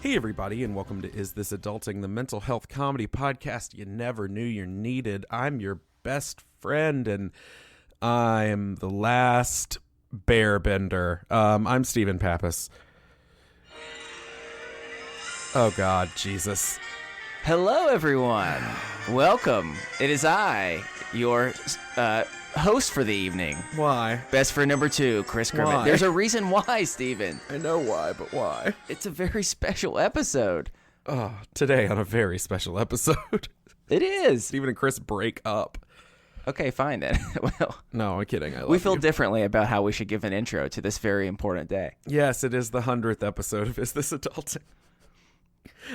Hey everybody, and welcome to Is This Adulting, the mental health comedy podcast you never knew you needed. I'm your best friend, and I'm the last bear bender. I'm Stephen Pappas. Oh God, Jesus. Hello everyone. Welcome. It is I, your host for the evening. Why? Best friend number 2, Chris Kermit. Why? There's a reason why, Stephen. I know why, but why? It's a very special episode. Oh, today on a very special episode. It is. Stephen and Chris break up. Okay, fine then. Well, No, I'm kidding. I love we feel you. differently about how we should give an intro to this very important day. Yes, it is the 100th episode of Is This Adulting.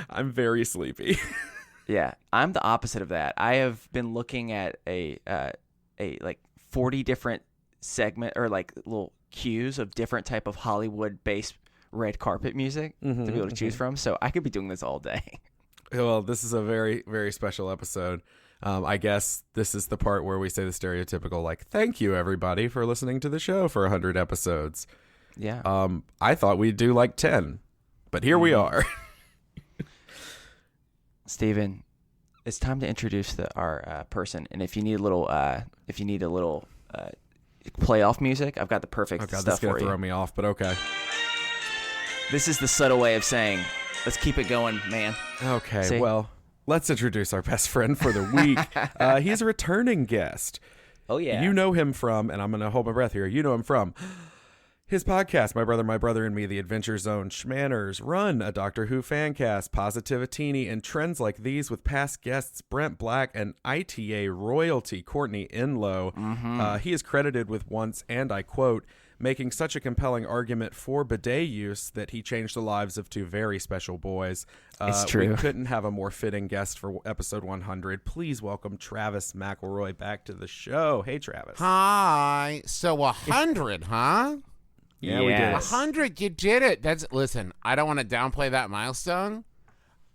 I'm very sleepy. Yeah, I'm the opposite of that. I have been looking at a like 40 different segment or like little cues of different type of Hollywood-based red carpet music to be able to choose from. So I could be doing this all day. Well, this is a very, very special episode. I guess this is the part where we say the stereotypical, like, thank you, everybody, for listening to the show for 100 episodes. Yeah. I thought we'd do like 10, but here we are. Steven, it's time to introduce our person. And if you need a little, playoff music, I've got the perfect Oh, God, this stuff is going for to you. throw me off, but okay. This is the subtle way of saying, let's keep it going, man. Okay, See? well, let's introduce our best friend for the week. He's a returning guest. Oh, yeah. You know him from, and I'm going to hold my breath here, you know him from his podcast, My Brother, and Me, The Adventure Zone, Schmanners, Run, a Doctor Who fan cast, Positivitini, and trends like these with past guests Brent Black and ITA royalty Courtney Inlow. He is credited with once, and I quote, making such a compelling argument for bidet use that he changed the lives of 2 very special boys. It's true. We couldn't have a more fitting guest for episode 100. Please welcome Travis McElroy back to the show. Hey, Travis. Hi. So 100, huh? Yeah, we did it. 100, you did it. Listen, I don't want to downplay that milestone.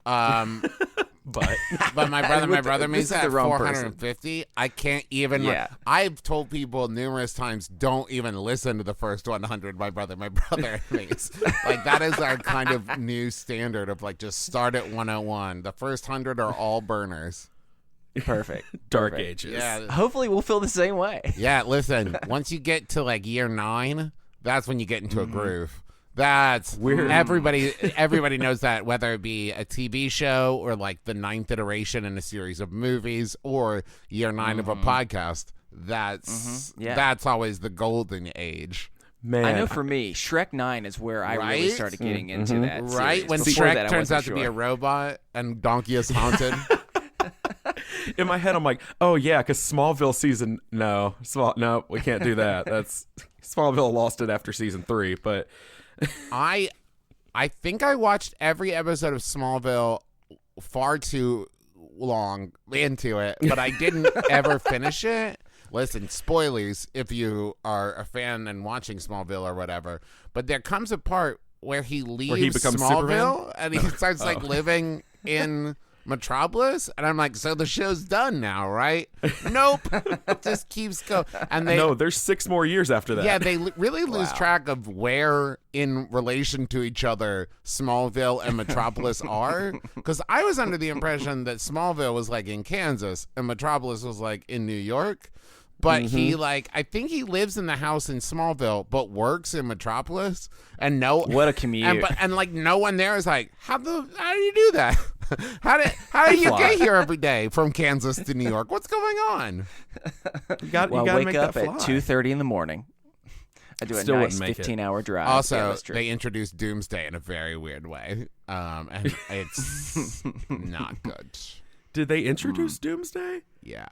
But But my brother this means is the at wrong 450. I can't even. Yeah. I've told people numerous times, don't even listen to the first 100. My brother means like that is our kind of new standard of like just start at 101. The first 100 are all burners. Perfect. Dark Perfect. Ages. Yeah. Hopefully we'll feel the same way. Yeah. Listen, once you get to like year 9, that's when you get into a groove. That's Weird. Everybody knows that, whether it be a TV show or like the 9th iteration in a series of movies or year 9 of a podcast. That's always the golden age. Man, I know for me, Shrek 9 is where I really Right? started getting into that Right? series. When Before Shrek that, I turns wasn't out to be a sure. robot and Donkey is haunted. in my head, I'm like, oh yeah, because Smallville season, no, we can't do that. That's Smallville lost it after season 3, but I think I watched every episode of Smallville far too long into it, but I didn't ever finish it. Listen, spoilers if you are a fan and watching Smallville or whatever, but there comes a part where he leaves becomes Smallville Superman? and he starts like living in Metropolis, and I'm like, so the show's done now, right? Nope. It just keeps going. And no, there's 6 more years after that. yeah, they really lose track of where in relation to each other Smallville and Metropolis are. Because I was under the impression that Smallville was like in Kansas and Metropolis was like in New York. But he I think he lives in the house in Smallville, but works in Metropolis. And What a commute. And like no one there is like, how do you do that? How do you get here every day from Kansas to New York? What's going on? you got Well, to wake make up that at fly. 2:30 in the morning. I do a Still nice wouldn't make it. 15-hour drive. Also, Yeah, that's true. they introduced Doomsday in a very weird way, and it's not good. Did they introduce Doomsday? Yeah,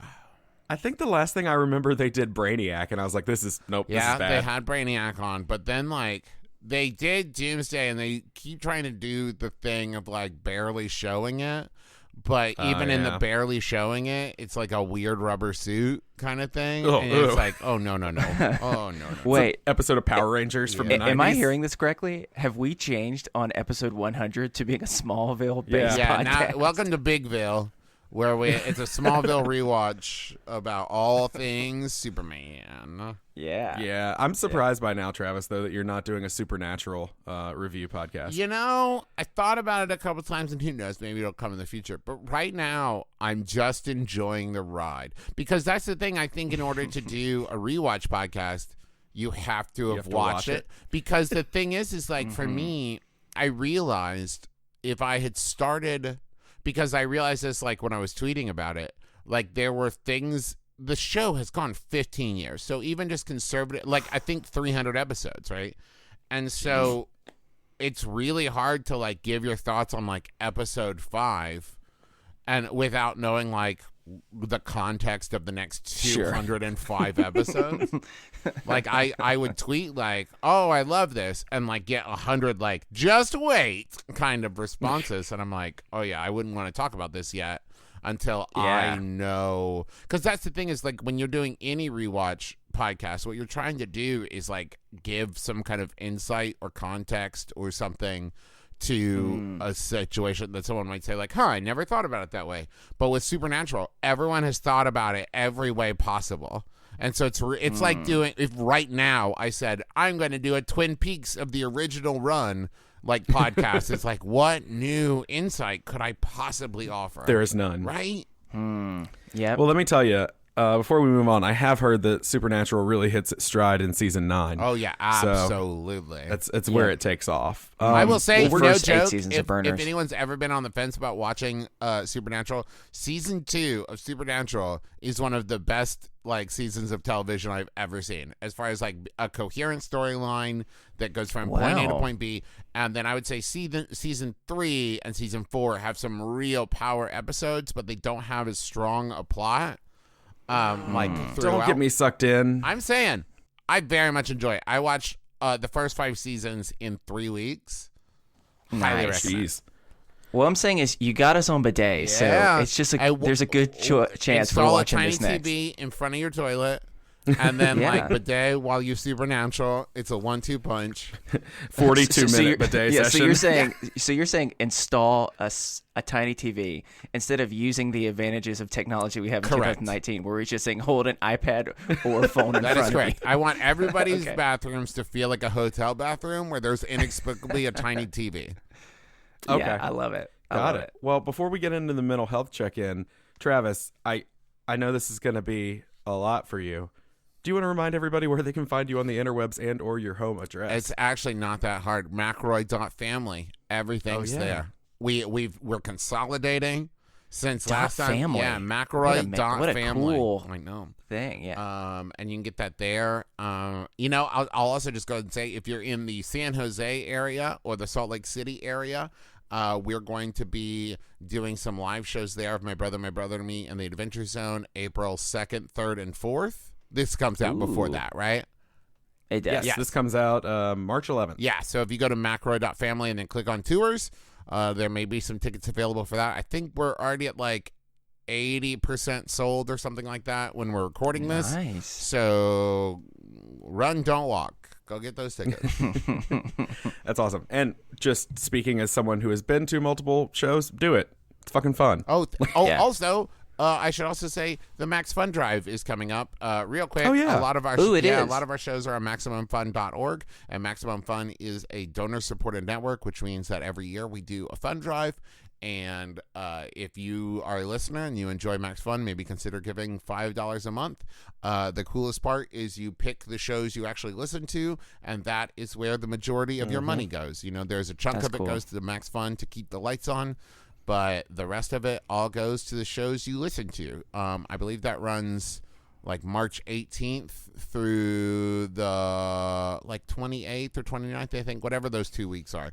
I think the last thing I remember they did Brainiac, and I was like, this is yeah, bad. they had Brainiac on, but then like they did Doomsday, and they keep trying to do the thing of like barely showing it. But even in the barely showing it, it's like a weird rubber suit kind of thing. Oh, and it's ew. like, oh, no. Oh, no. Wait, Episode of Power Rangers from the 90s. am I hearing this correctly? Have we changed on episode 100 to being a Smallville-based Yeah, podcast? welcome to Bigville. where it's a Smallville rewatch about all things Superman. Yeah. I'm surprised by now, Travis, though, that you're not doing a Supernatural review podcast. You know, I thought about it a couple times, and who knows, maybe it'll come in the future. But right now, I'm just enjoying the ride. Because that's the thing, I think, in order to do a rewatch podcast, you have to have watched it. Because the thing is like, for me, I realized if I had started... Because I realized this, like, when I was tweeting about it, like, there were things... The show has gone 15 years. So even just conservative... Like, I think 300 episodes, right? And so it's really hard to, like, give your thoughts on, like, episode 5 and without knowing, like, the context of the next 205 episodes. Like, I would tweet, like, oh, I love this, and, like, get 100, like, just wait kind of responses. And I'm like, oh, yeah, I wouldn't want to talk about this yet until I know. Because that's the thing is, like, when you're doing any rewatch podcast, what you're trying to do is, like, give some kind of insight or context or something to a situation that someone might say, like, I never thought about it that way. But with Supernatural, everyone has thought about it every way possible. And so it's like doing, if right now I said, I'm going to do a Twin Peaks of the original run, like, podcast, it's like, what new insight could I possibly offer? There is none. Right? Yeah. Well, let me tell you, before we move on, I have heard that Supernatural really hits its stride in season 9. Oh, yeah, absolutely. So it's where it takes off. I will say, no first 8 joke, seasons if of Burners. anyone's ever been on the fence about watching Supernatural, season 2 of Supernatural is one of the best, like, seasons of television I've ever seen. As far as, like, a coherent storyline that goes from point A to point B. And then I would say season 3 and season 4 have some real power episodes, but they don't have as strong a plot. Like, Don't get me sucked in. I'm saying I very much enjoy it. I watched the first 5 seasons in 3 weeks. Highly recommend. Jeez. What I'm saying is, you got us on bidet, so it's just there's a good chance for watching this next. Install a tiny TV in front of your toilet, and then like bidet while you Supernatural. It's a 1-2 punch. 42-minute bidet session. So you're saying install a tiny TV instead of using the advantages of technology we have in 2019, where we're just saying hold an iPad or phone in front of you. That is correct. I want everybody's bathrooms to feel like a hotel bathroom where there's inexplicably a tiny TV. Okay. Yeah, I love it. Got it. Well, before we get into the mental health check-in, Travis, I know this is going to be a lot for you. Do you want to remind everybody where they can find you on the interwebs and or your home address? It's actually not that hard. McElroy.family. Everything's there. We're consolidating since last time. Family. Yeah, McElroy.family. What a cool I know. thing. Yeah. And you can get that there. You know, I'll also just go ahead and say, if you're in the San Jose area or the Salt Lake City area, we're going to be doing some live shows there of My Brother and Me and the Adventure Zone, April 2nd, 3rd, and 4th. This comes out before that, right? It does. Yes, this comes out March 11th. Yeah, so if you go to McElroy.family and then click on tours, there may be some tickets available for that. I think we're already at like 80% sold or something like that when we're recording this. Nice. So run, don't walk. Go get those tickets. That's awesome. And just speaking as someone who has been to multiple shows, do it. It's fucking fun. Also, I should also say the Max Fun Drive is coming up real quick. Oh, yeah. A lot of our a lot of our shows are on MaximumFun.org, and Maximum Fun is a donor-supported network, which means that every year we do a fun drive. And if you are a listener and you enjoy Max Fun, maybe consider giving $5 a month. The coolest part is you pick the shows you actually listen to, and that is where the majority of your money goes. You know, there's a chunk of it goes to the Max Fun to keep the lights on, but the rest of it all goes to the shows you listen to. I believe that runs like March 18th through the like 28th or 29th, I think, whatever those 2 weeks are.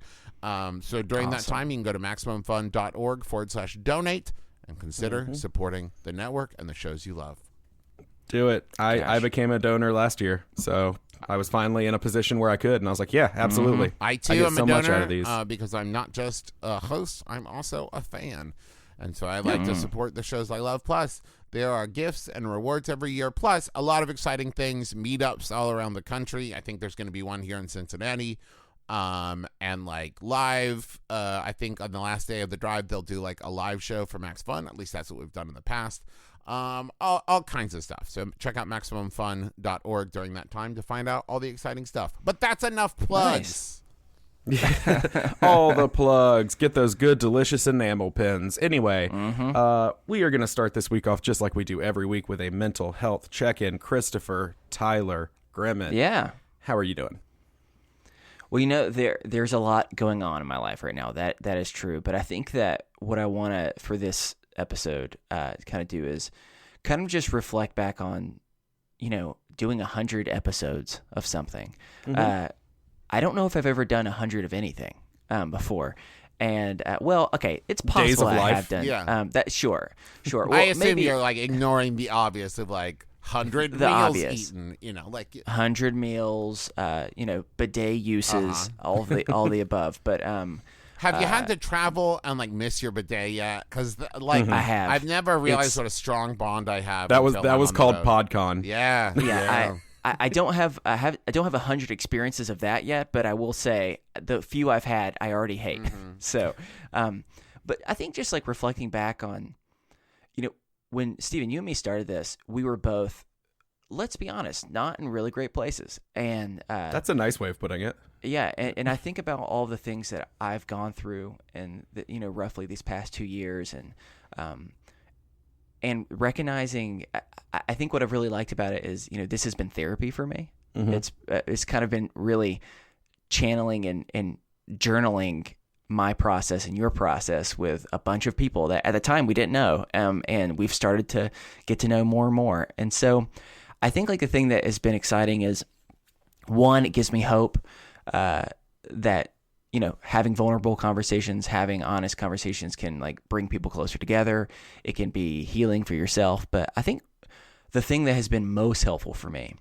So during that time, you can go to MaximumFun.org/donate and consider supporting the network and the shows you love. Do it. I became a donor last year, so I was finally in a position where I could, and I was like, yeah, absolutely. I too get am so a much donor out of these. because I'm not just a host, I'm also a fan. And so I like to support the shows I love. Plus, there are gifts and rewards every year. Plus, a lot of exciting things, meetups all around the country. I think there's going to be one here in Cincinnati and like live. I think on the last day of the drive, they'll do like a live show for Max Fun. At least that's what we've done in the past. All kinds of stuff. So check out MaximumFun.org during that time to find out all the exciting stuff. But that's enough plugs. Nice. All the plugs. Get those good, delicious enamel pins. Anyway, we are going to start this week off just like we do every week with a mental health check-in. Christopher Tyler Grimmin. Yeah. How are you doing? Well, there's a lot going on in my life right now. That is true. But I think that what I want to, for this episode, kind of do is kind of just reflect back on, doing 100 episodes of something. I don't know if I've ever done 100 of anything before. And, it's possible Days of I life. have done. Yeah. Sure. Well, I assume maybe you're like ignoring the obvious of like 100 The meals obvious. eaten, like 100 meals, bidet uses, all the above. But have you had to travel and like miss your bidet yet? Because I have. I've never realized what a strong bond I have. That was until I'm on called the road. PodCon. Yeah. I don't have 100 experiences of that yet, but I will say the few I've had I already hate. So, but I think just like reflecting back on, when Steven, you and me started this, we were both, let's be honest, not in really great places, and That's a nice way of putting it. yeah, and I think about all the things that I've gone through, and roughly these past 2 years, and recognizing, I think what I've really liked about it is, this has been therapy for me. It's kind of been really channeling and journaling my process and your process with a bunch of people that at the time we didn't know, and we've started to get to know more and more. And so I think like the thing that has been exciting is, one, it gives me hope that having vulnerable conversations, having honest conversations can like bring people closer together. It can be healing for yourself. But I think the thing that has been most helpful for me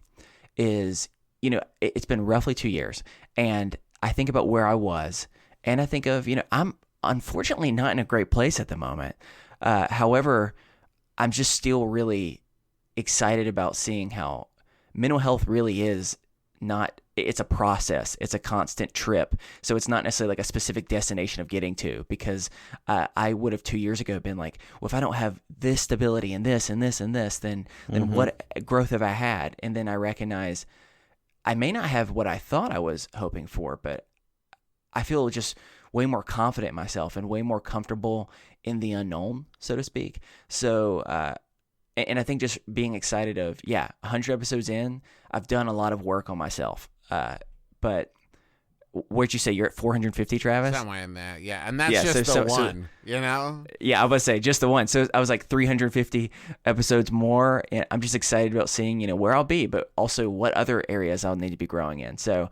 is, it's been roughly 2 years, and I think about where I was, and I think of, I'm unfortunately not in a great place at the moment. However, I'm just still really excited about seeing how mental health really is not, it's a process. It's a constant trip. So it's not necessarily like a specific destination of getting to, because I would have 2 years ago been like, well, if I don't have this stability and this and this and this, then what growth have I had? And then I recognize I may not have what I thought I was hoping for, but I feel just way more confident in myself and way more comfortable in the unknown, so to speak. So, and I think just being excited of, 100 episodes in, I've done a lot of work on myself. But where'd you say you're at 450, Travis? Somewhere in there, yeah. And that's just the one, Yeah, I was going to say just the one. So I was like 350 episodes more, and I'm just excited about seeing, where I'll be, but also what other areas I'll need to be growing in. So,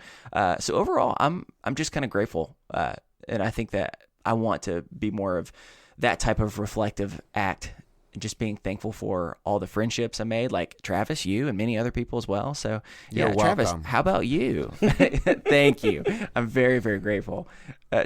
so overall, I'm just kind of grateful, and I think that I want to be more of that type of reflective act. Just being thankful for all the friendships I made, like Travis, you, and many other people as well. So, You're Travis, welcome. how about you? Thank you. I'm very, very grateful.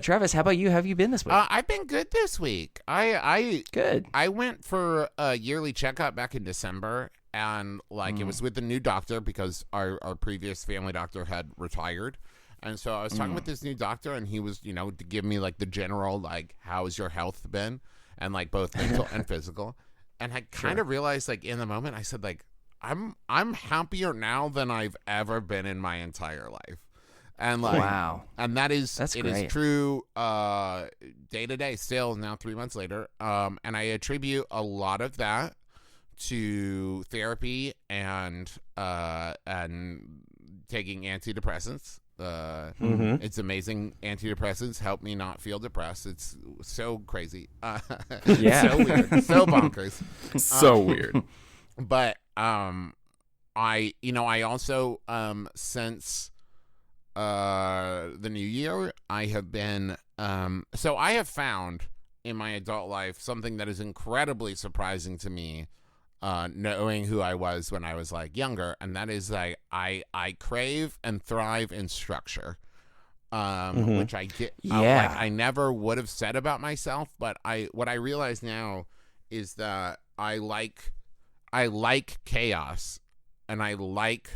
Travis, how about you? How have you been this week? I've been good this week. Good. I went for a yearly checkup back in December, and it was with the new doctor because our previous family doctor had retired. And so I was talking with this new doctor, and he was, to give me like the general, like, how's your health been? And like both mental and physical. And I kind of realized, like, in the moment, I said, like, I'm happier now than I've ever been in my entire life. And like, wow. And that's great. is true day to day still now 3 months later. And I attribute a lot of that to therapy and taking antidepressants. It's amazing. Antidepressants help me not feel depressed. It's so crazy. Yeah. So weird. So bonkers. So weird. But I also since the new year, I have been so I have found in my adult life something that is incredibly surprising to me, knowing who I was when I was like younger, and that is like I crave and thrive in structure, which I get. I never would have said about myself, but what I realize now is that I like chaos, and I like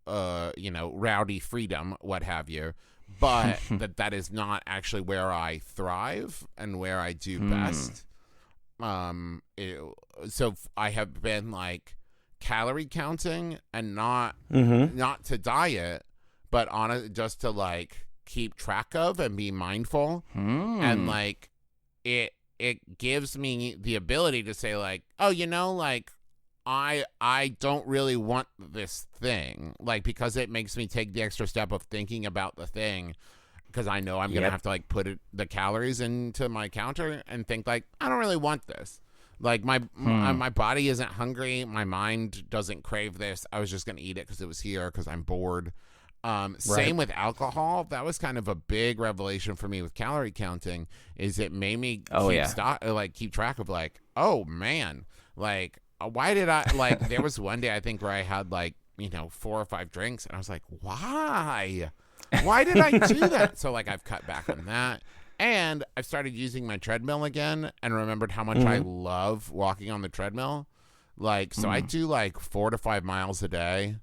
rowdy freedom, what have you. but that is not actually where I thrive and where I do best. So I have been like calorie counting and not to diet, but just to like keep track of and be mindful. And like it gives me the ability to say like, oh, like I don't really want this thing, like, because it makes me take the extra step of thinking about the thing, because I know I'm gonna have to like put the calories into my counter and think like, I don't really want this. Like my body isn't hungry, my mind doesn't crave this. I was just gonna eat it because it was here because I'm bored. Same with alcohol. That was kind of a big revelation for me with calorie counting. Is it made me keep track of like, oh man, like. Why did I like? There was one day I think where I had like 4 or 5 drinks, and I was like, why? Why did I do that? So like I've cut back on that, and I've started using my treadmill again, and remembered how much I love walking on the treadmill. Like so, I do like 4 to 5 miles a day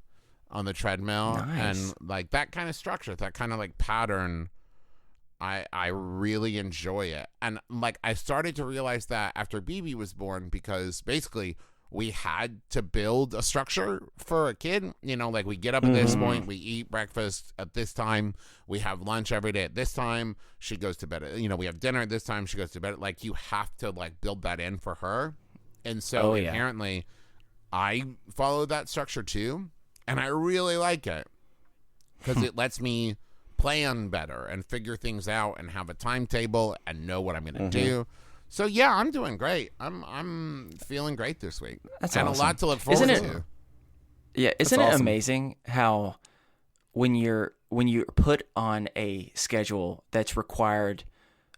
on the treadmill, and like that kind of structure, that kind of like pattern. I really enjoy it, and like I started to realize that after BB was born, because basically. We had to build a structure for a kid. Like we get up at this point, we eat breakfast at this time, we have lunch every day at this time, she goes to bed at, we have dinner at this time, she goes to bed. Like you have to like build that in for her. And so inherently I follow that structure too. And I really like it because it lets me plan better and figure things out and have a timetable and know what I'm going to do. So yeah, I'm doing great. I'm feeling great this week. That's and awesome. A lot to look forward to. Yeah, isn't it amazing how when you're put on a schedule that's required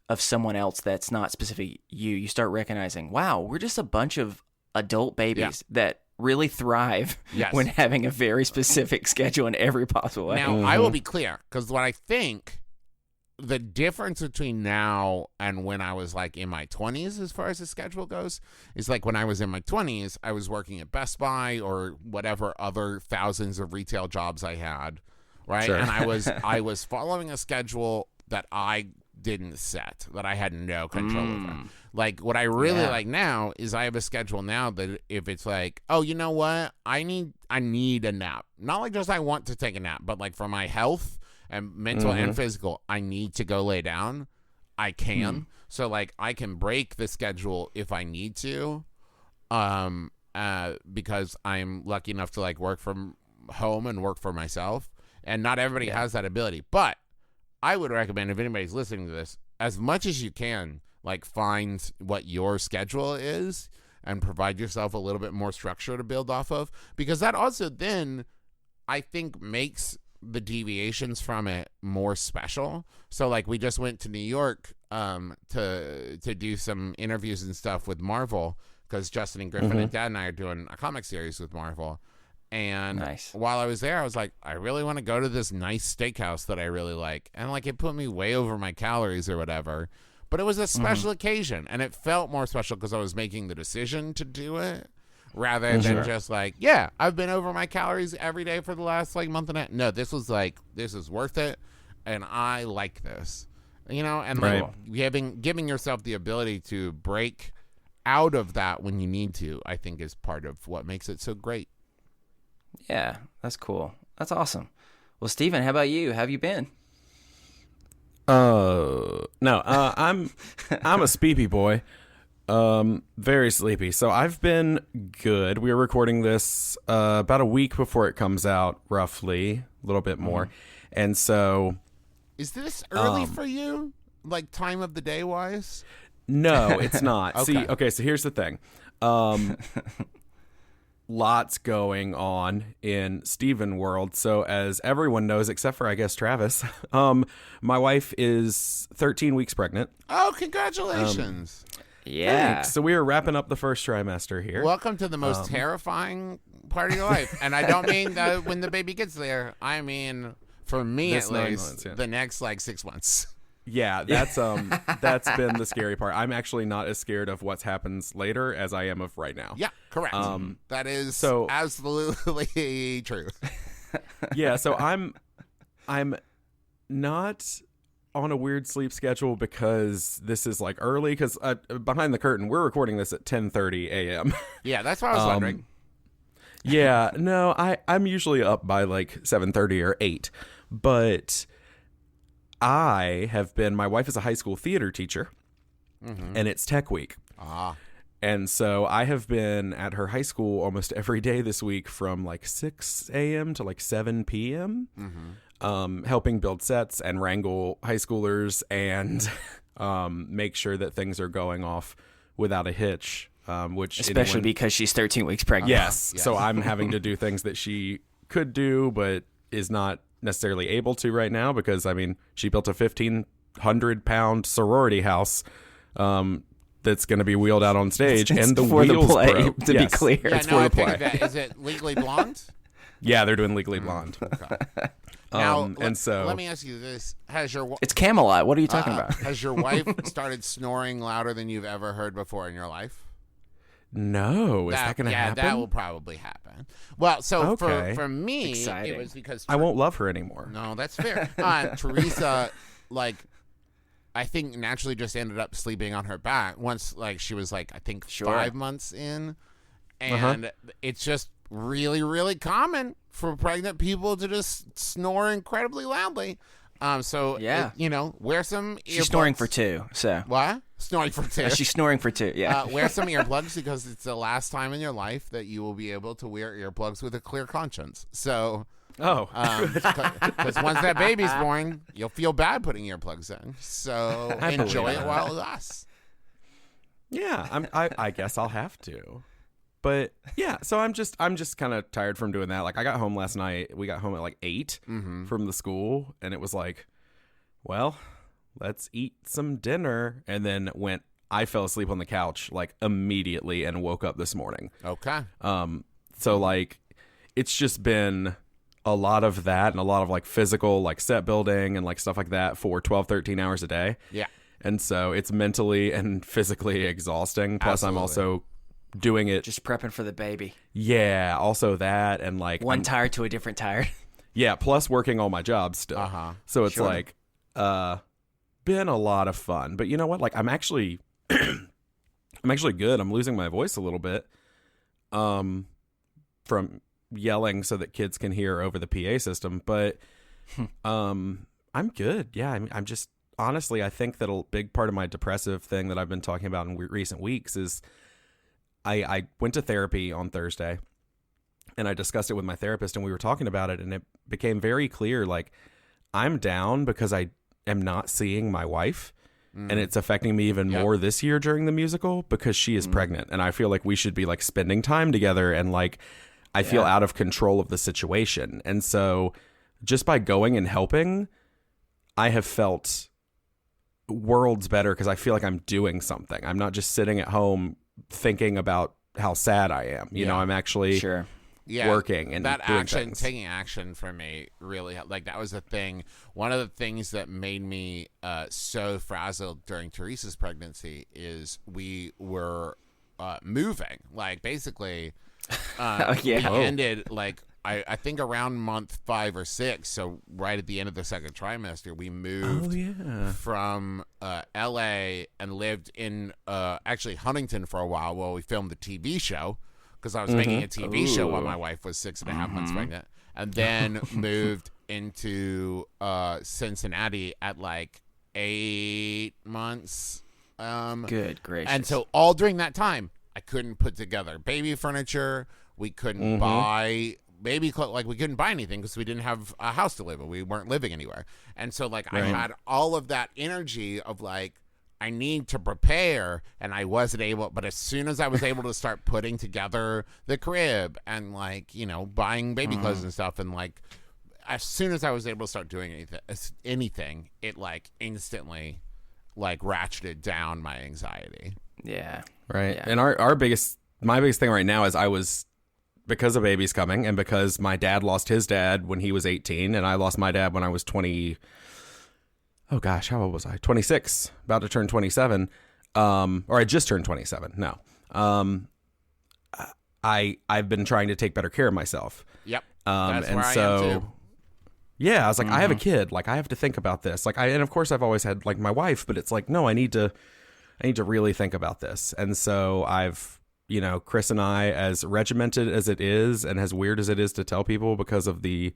of someone else that's not specific you start recognizing, wow, we're just a bunch of adult babies that really thrive when having a very specific schedule in every possible way. Now, I will be clear, because what I think the difference between now and when I was like in my 20s as far as the schedule goes is like when I was in my 20s, I was working at Best Buy or whatever other thousands of retail jobs I had, right? Sure. And I was following a schedule that I didn't set, that I had no control over. Like what I really like now is I have a schedule now that if it's like, oh, you know what? I need a nap. Not like just I want to take a nap, but like for my health and mental and physical, I need to go lay down. I can. So like I can break the schedule if I need to, because I'm lucky enough to like work from home and work for myself. And not everybody has that ability. But I would recommend, if anybody's listening to this, as much as you can, like find what your schedule is and provide yourself a little bit more structure to build off of, because that also then I think makes the deviations from it more special. So like we just went to New York to do some interviews and stuff with Marvel, because Justin and Griffin and Dad and I are doing a comic series with Marvel. And while I was there, I was like, I really want to go to this nice steakhouse that I really like. And like it put me way over my calories or whatever. But it was a special occasion, and it felt more special because I was making the decision to do it. Rather than just like, yeah, I've been over my calories every day for the last like month and a half. No, this was like, this is worth it, and I like this, and like giving yourself the ability to break out of that when you need to, I think is part of what makes it so great. Yeah, that's cool. That's awesome. Well, Steven, how about you? How have you been? No, I'm a speepy boy. Very sleepy. So I've been good. We are recording this about a week before it comes out, roughly, a little bit more. And so is this early for you? Like time of the day wise? No, it's not. Okay. So here's the thing. Lots going on in Steven world. So as everyone knows, except for I guess Travis, my wife is 13 weeks pregnant. Oh, congratulations. Yeah. Thanks. So we are wrapping up the first trimester here. Welcome to the most terrifying part of your life. And I don't mean that when the baby gets there. I mean, for me at least, the next like 6 months. Yeah, that's been the scary part. I'm actually not as scared of what happens later as I am of right now. Yeah, correct. That is absolutely true. Yeah, so I'm not on a weird sleep schedule because this is like early, because behind the curtain, we're recording this at 10:30 a.m. Yeah, that's what I was wondering. Yeah, no, I'm usually up by like 7:30 or 8, but my wife is a high school theater teacher, and it's Tech Week. And so I have been at her high school almost every day this week from like 6 a.m. to like 7 p.m., helping build sets and wrangle high schoolers and make sure that things are going off without a hitch. Which especially because she's 13 weeks pregnant. Yes. So I'm having to do things that she could do but is not necessarily able to right now because, I mean, she built a 1,500-pound sorority house that's going to be wheeled out on stage, and the for wheels the play, broke. to be clear. Yeah, It's no, for I the play. figured that. Is it Legally Blonde? Yeah, they're doing Legally Blonde. Okay. Now, and so let me ask you this: It's Camelot. What are you talking about? Has your wife started snoring louder than you've ever heard before in your life? No, is that going to happen? Yeah, that will probably happen. Well, so Okay. for me, Exciting. it was because I won't love her anymore. No, that's fair. Teresa, like, I think naturally just ended up sleeping on her back once, like, she was like, I think 5 months in, and it's just really, really common for pregnant people to just snore incredibly loudly. So Yeah. wear some. She's earplugs. snoring for 2. So What? Snoring for 2. she's snoring for 2. Yeah. Wear some earplugs because it's the last time in your life that you will be able to wear earplugs with a clear conscience. So. Because once that baby's born, you'll feel bad putting earplugs in. So enjoy it while it lasts. Yeah, I guess I'll have to. But yeah, so I'm just kind of tired from doing that. Like, I got home last night. We got home at like 8 from the school, and it was like, well, let's eat some dinner. And then I fell asleep on the couch like immediately and woke up this morning. Okay. So like, it's just been a lot of that and a lot of like physical like set building and like stuff like that for 12, 13 hours a day. Yeah. And so it's mentally and physically exhausting. Plus Absolutely. I'm also doing it. Just prepping for the baby. Yeah. Also that. And like one tired to a different tired. Yeah. Plus working all my jobs still. So it's like, been a lot of fun, but you know what? Like I'm actually good. I'm losing my voice a little bit, from yelling so that kids can hear over the PA system, but I'm good. Yeah, I'm just honestly, I think that a big part of my depressive thing that I've been talking about in recent weeks is I went to therapy on Thursday and I discussed it with my therapist and we were talking about it and it became very clear, like, I'm down because I am not seeing my wife and it's affecting me even more this year during the musical because she is pregnant and I feel like we should be like spending time together and like I feel out of control of the situation. And so just by going and helping, I have felt worlds better because I feel like I'm doing something. I'm not just sitting at home thinking about how sad I am. You know, I'm actually working and that doing action, things. taking action for me really helped. Like that was the thing. One of the things that made me so frazzled during Teresa's pregnancy is we were moving. Like basically, we ended like I think around month 5 or 6. So right at the end of the second trimester, we moved from L.A. and lived in actually Huntington for a while we filmed the TV show. Because I was making a TV show while my wife was 6.5 months pregnant, and then moved into Cincinnati at like 8 months. Good gracious! And so all during that time, I couldn't put together baby furniture. We couldn't buy baby clothes. Like we couldn't buy anything because we didn't have a house to live in. We weren't living anywhere, and so like I had all of that energy of like, I need to prepare, and I wasn't able. But as soon as I was able to start putting together the crib and like, you know, buying baby clothes and stuff, and like as soon as I was able to start doing anything, it like instantly like ratcheted down my anxiety. Yeah. Right. Yeah. And my biggest thing right now is because a baby's coming and because my dad lost his dad when he was 18 and I lost my dad when I was 20. Oh gosh, how old was I? 26, about to turn 27. Or I just turned 27. No. I've been trying to take better care of myself. Yep. That's where I am too. Yeah, I was like, I have a kid. Like, I have to think about this. Like, and of course I've always had like my wife, but it's like, no, I need to really think about this. And so I've, Chris and I, as regimented as it is and as weird as it is to tell people because of the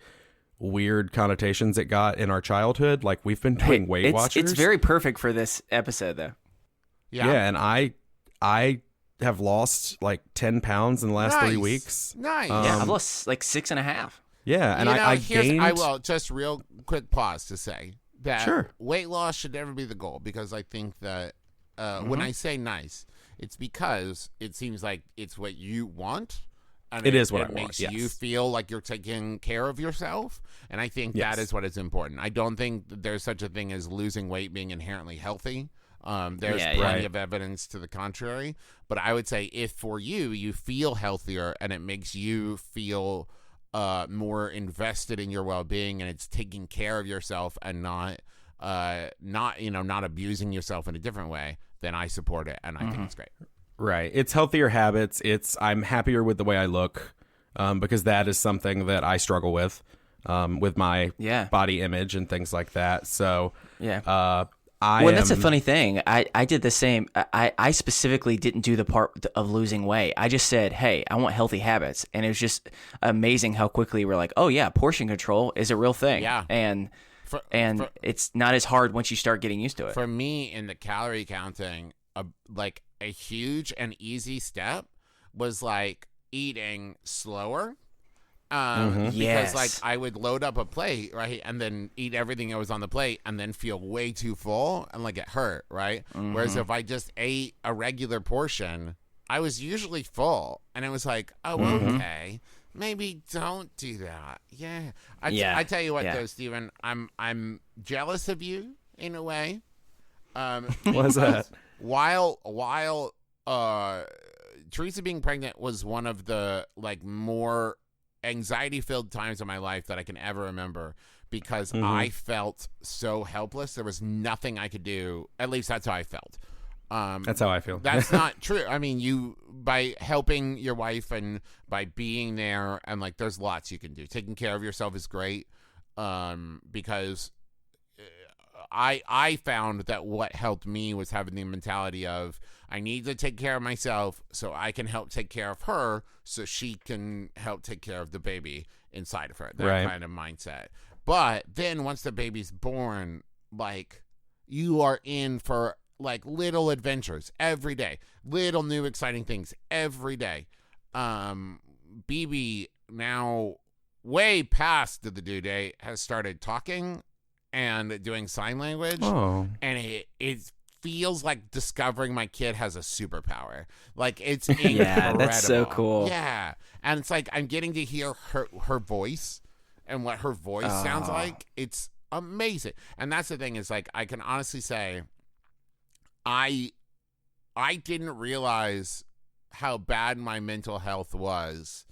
weird connotations it got in our childhood, like we've been doing Weight Watchers. It's very perfect for this episode though. Yeah, and I have lost like 10 pounds in the last 3 weeks. Nice. Yeah, I've lost like 6.5. Yeah, and I gained. I will just real quick pause to say that Sure. weight loss should never be the goal, because I think that when I say nice, it's because it seems like it's what you want. And it is what I want. It makes want. you feel like you're taking care of yourself, and I think that is what is important. I don't think that there's such a thing as losing weight being inherently healthy. There's plenty of evidence to the contrary, but I would say if for you feel healthier and it makes you feel more invested in your well-being, and it's taking care of yourself and not abusing yourself in a different way, then I support it, and I think it's great. Right. It's healthier habits. I'm happier with the way I look, because that is something that I struggle with my body image and things like that. So that's a funny thing. I did the same. I specifically didn't do the part of losing weight. I just said, hey, I want healthy habits. And it was just amazing how quickly we're like, oh, yeah, portion control is a real thing. Yeah. And it's not as hard once you start getting used to it. For me, in the calorie counting, a huge and easy step was like eating slower. Because like I would load up a plate, right, and then eat everything that was on the plate, and then feel way too full, and like it hurt, right? Whereas if I just ate a regular portion, I was usually full, and it was like, oh, okay, maybe don't do that. Yeah, I tell you what, though, Stephen, I'm jealous of you in a way. What's that? While Teresa being pregnant was one of the like more anxiety-filled times of my life that I can ever remember, because I felt so helpless. There was nothing I could do. At least that's how I felt. That's how I feel. That's not true. I mean, you, by helping your wife and by being there, and like there's lots you can do. Taking care of yourself is great, because I found that what helped me was having the mentality of, I need to take care of myself so I can help take care of her so she can help take care of the baby inside of her. That kind of mindset. But then once the baby's born, like, you are in for like little adventures every day, little new exciting things every day. BB, now way past the due date, has started talking and doing sign language. Oh. And it feels like discovering my kid has a superpower. Like, it's incredible. Yeah, that's so cool. Yeah. And it's like I'm getting to hear her voice and what her voice sounds like. It's amazing. And that's the thing, is like, I can honestly say I didn't realize how bad my mental health was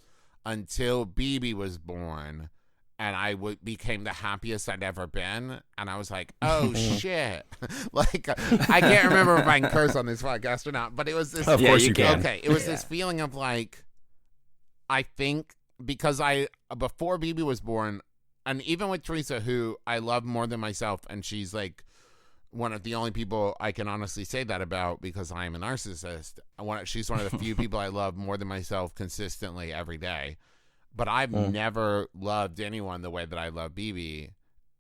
until BB was born. And I became the happiest I'd ever been. And I was like, oh, shit. Like, I can't remember if I can curse on this podcast or not. But it was this. Of course you can. Okay. It was this feeling of like, I think because before BB was born, and even with Teresa, who I love more than myself, and she's like one of the only people I can honestly say that about, because I am a narcissist. She's one of the few people I love more than myself consistently every day. But I've never loved anyone the way that I love BB.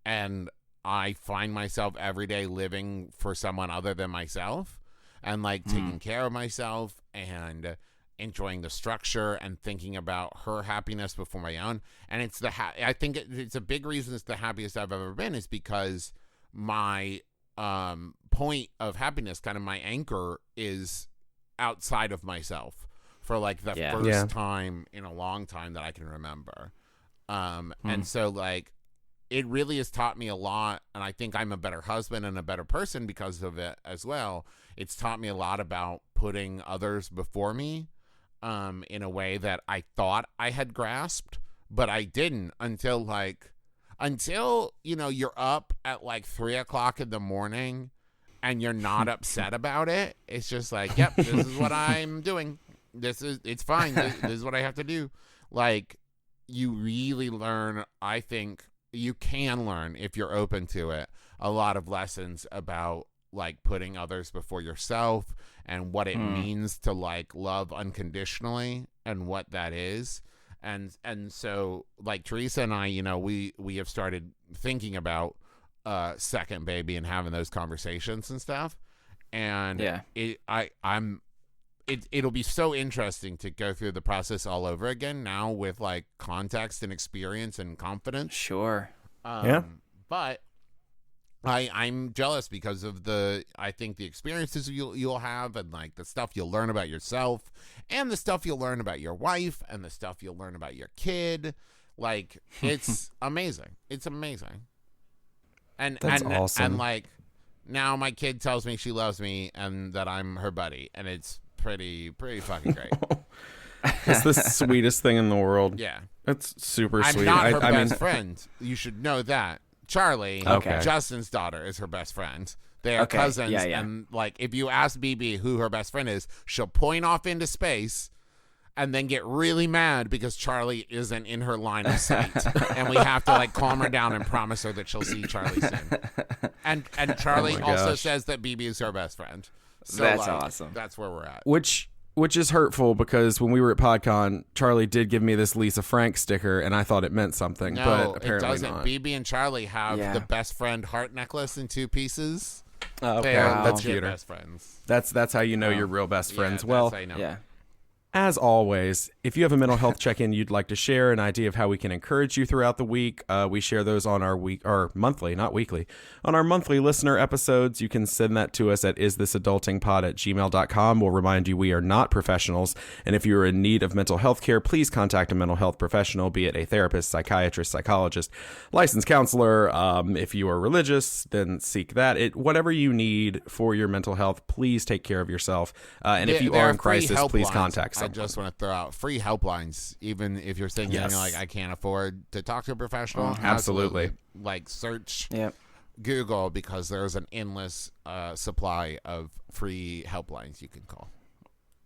And I find myself every day living for someone other than myself, and like taking care of myself and enjoying the structure and thinking about her happiness before my own. And it's I think it's a big reason it's the happiest I've ever been, is because my point of happiness, kind of my anchor, is outside of myself. For like the first time in a long time that I can remember. And so like, it really has taught me a lot. And I think I'm a better husband and a better person because of it as well. It's taught me a lot about putting others before me, in a way that I thought I had grasped, but I didn't until you're up at like 3:00 in the morning and you're not upset about it. It's just like, yep, this is what I'm doing. It's fine. This is what I have to do. Like, you really learn, I think, you can learn, if you're open to it, a lot of lessons about like putting others before yourself and what it means to like love unconditionally and what that is. And so like Teresa and I, you know, we have started thinking about second baby and having those conversations and stuff. And it'll be so interesting to go through the process all over again now with like context and experience and confidence. Sure. But I'm jealous because of I think the experiences you'll have and like the stuff you'll learn about yourself and the stuff you'll learn about your wife and the stuff you'll learn about your kid. Like, it's amazing. It's amazing. That's awesome. And like now my kid tells me she loves me and that I'm her buddy, and it's pretty fucking great. It's the sweetest thing in the world. Yeah. It's super I'm sweet. not her best friend. You should know that. Charlie, Okay. Justin's daughter, is her best friend. They are cousins, and like if you ask BB who her best friend is, she'll point off into space and then get really mad because Charlie isn't in her line of sight. And we have to like calm her down and promise her that she'll see Charlie soon. And Charlie also says that BB is her best friend. So, that's like, awesome. That's where we're at. Which is hurtful because when we were at PodCon, Charlie did give me this Lisa Frank sticker, and I thought it meant something, No, but apparently it doesn't. not. BB and Charlie have the best friend heart necklace in 2 pieces. Okay, They are that's legit cuter. best friends. That's how you know you're real best friends. Well, I know. Yeah. as always, if you have a mental health check-in you'd like to share, an idea of how we can encourage you throughout the week, we share those on our monthly, not weekly, on our monthly listener episodes. You can send that to us at isthisadultingpod@gmail.com. We'll remind you we are not professionals, and if you're in need of mental health care, please contact a mental health professional, be it a therapist, psychiatrist, psychologist, licensed counselor. If you are religious, then seek that. Whatever you need for your mental health, please take care of yourself. And if you are in crisis, please contact someone. I just want to throw out free helplines, even if you're thinking like I can't afford to talk to a professional. Absolutely. Like search Yep. Google, because there's an endless supply of free helplines you can call.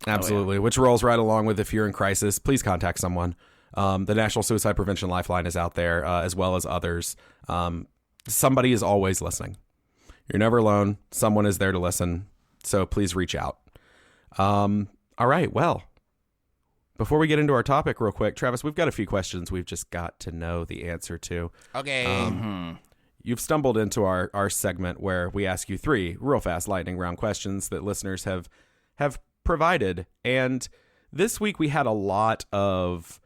Absolutely, which rolls right along with if you're in crisis, please contact someone. The National Suicide Prevention Lifeline is out there, as well as others. Somebody is always listening. You're never alone. Someone is there to listen, so please reach out. All right, well, before we get into our topic real quick, Travis, we've got a few questions we've just got to know the answer to. Okay. You've stumbled into our segment where we ask you 3 real fast lightning round questions that listeners have provided. And this week we had a lot of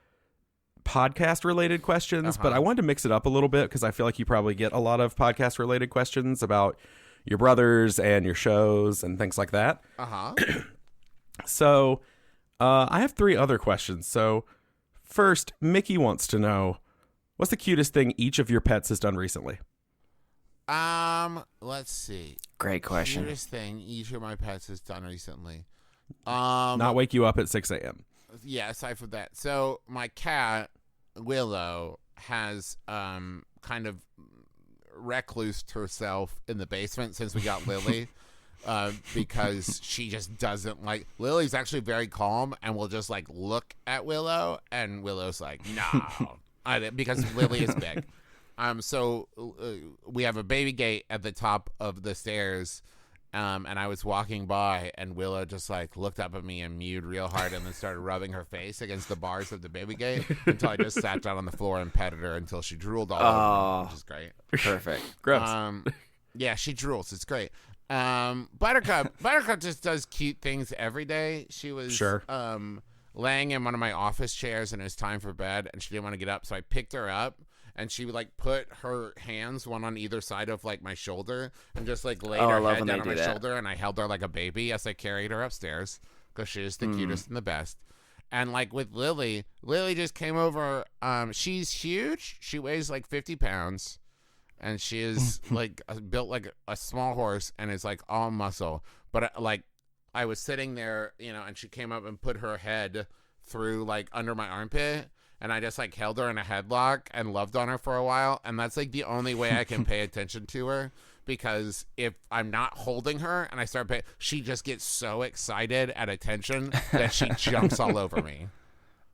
podcast related questions, but I wanted to mix it up a little bit because I feel like you probably get a lot of podcast related questions about your brothers and your shows and things like that. So I have 3 other questions. So first, Mickey wants to know, what's the cutest thing each of your pets has done recently? Let's see. Great question. Cutest thing each of my pets has done recently. Not wake you up at 6 a.m. Yeah, aside from that. So my cat, Willow, has kind of reclused herself in the basement since we got Lily. Because she just doesn't like Lily's actually very calm and will just like look at Willow, and Willow's like no, because Lily is big. So we have a baby gate at the top of the stairs, and I was walking by, and Willow just like looked up at me and mewed real hard, and then started rubbing her face against the bars of the baby gate until I just sat down on the floor and petted her until she drooled all over me, which is great. Perfect. Gross. Yeah, she drools. It's great. Buttercup just does cute things every day. She was laying in one of my office chairs, and it was time for bed, and she didn't want to get up, so I picked her up, and she would like put her hands one on either side of like my shoulder and just like laid her head down on my shoulder, and I held her like a baby as I carried her upstairs because she is the cutest and the best. And like with Lily just came over. She's huge. She weighs like 50 pounds. And she is like built like a small horse and is like all muscle. But like I was sitting there, you know, and she came up and put her head through like under my armpit. And I just like held her in a headlock and loved on her for a while. And that's like the only way I can pay attention to her. Because if I'm not holding her and I start she just gets so excited at attention that she jumps all over me.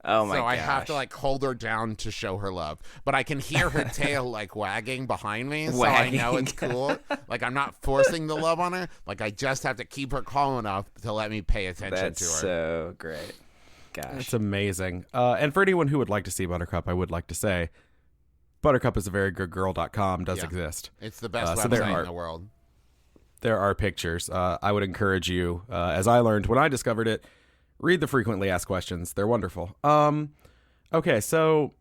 Oh my So I gosh. have to like hold her down to show her love. But I can hear her tail like wagging behind me, so I know it's cool. Like I'm not forcing the love on her. Like I just have to keep her calm enough to let me pay attention That's to her. so great. Gosh. It's amazing. And for anyone who would like to see Buttercup, I would like to say Buttercup is a very good girl.com does exist. It's the best so website in the world. There are pictures. I would encourage you, as I learned when I discovered it, read the frequently asked questions. They're wonderful. Okay, so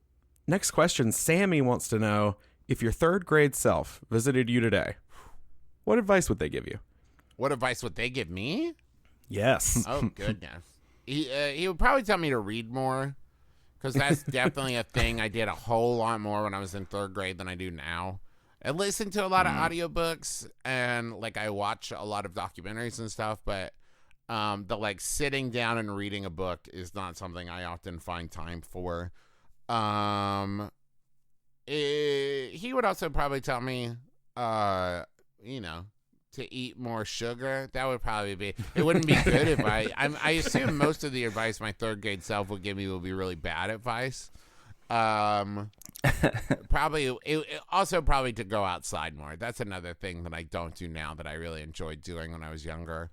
next question. Sammy wants to know, if your third grade self visited you today, what advice would they give you? What advice would they give me? Yes. Oh, goodness. He would probably tell me to read more, because that's definitely a thing. I did a whole lot more when I was in third grade than I do now. I listen to a lot of audiobooks, and like I watch a lot of documentaries and stuff, but the like sitting down and reading a book is not something I often find time for. He would also probably tell me, to eat more sugar. That would probably be. It wouldn't be good advice. I assume most of the advice my third grade self would give me would be really bad advice. Probably also probably to go outside more. That's another thing that I don't do now that I really enjoyed doing when I was younger.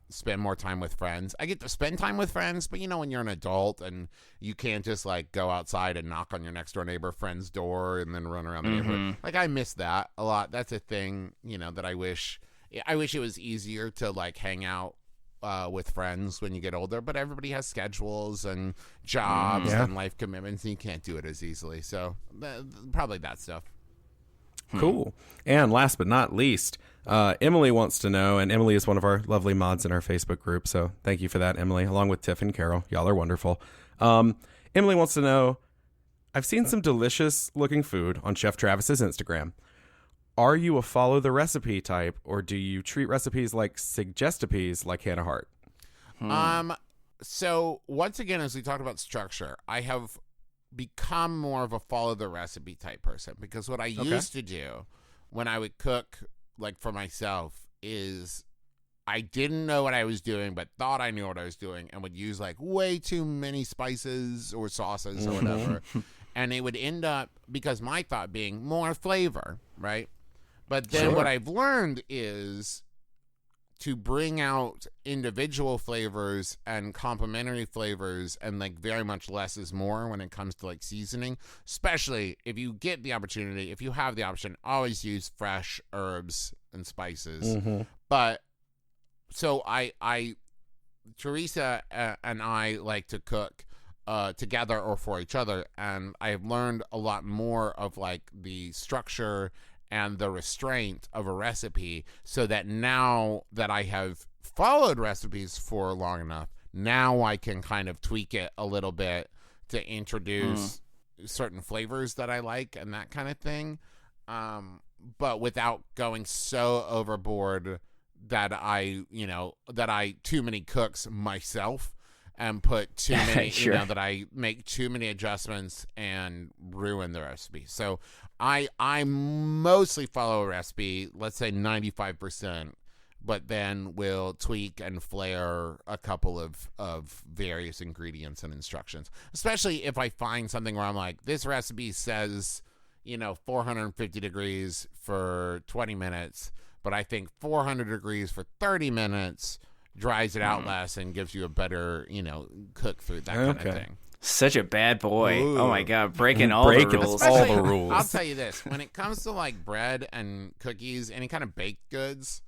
Spend more time with friends. I get to spend time with friends, but when you're an adult and you can't just like go outside and knock on your next door neighbor friend's door and then run around the neighborhood. Like I miss that a lot. That's a thing, that I wish it was easier to like hang out with friends when you get older, but everybody has schedules and jobs and life commitments, and you can't do it as easily. So probably that stuff. Cool. And last but not least, Emily wants to know, and Emily is one of our lovely mods in our Facebook group, so thank you for that, Emily, along with Tiff and Carol. Y'all are wonderful. Emily wants to know, I've seen some delicious looking food on Chef Travis's Instagram. Are you a follow the recipe type, or do you treat recipes like suggestipes like Hannah Hart? So once again, as we talked about structure, I have become more of a follow the recipe type person, because what I used to do when I would cook like for myself is I didn't know what I was doing, but thought I knew what I was doing, and would use like way too many spices or sauces or whatever. And it would end up, because my thought being more flavor, right? But then what I've learned is to bring out individual flavors and complementary flavors, and like very much less is more when it comes to like seasoning, especially if you get the opportunity, if you have the option, always use fresh herbs and spices. But so Teresa and I like to cook together or for each other, and I've learned a lot more of like the structure and the restraint of a recipe, so that now that I have followed recipes for long enough, now I can kind of tweak it a little bit to introduce certain flavors that I like and that kind of thing, but without going so overboard that I too many cooks myself and put too many, that I make too many adjustments and ruin the recipe. So I mostly follow a recipe, let's say 95%, but then will tweak and flare a couple of various ingredients and instructions, especially if I find something where I'm like, this recipe says, 450 degrees for 20 minutes, but I think 400 degrees for 30 minutes dries it out less and gives you a better, cook food, that kind of thing. Such a bad boy. Ooh. Oh my God, breaking all the rules. all the rules. I'll tell you this, when it comes to like bread and cookies, any kind of baked goods,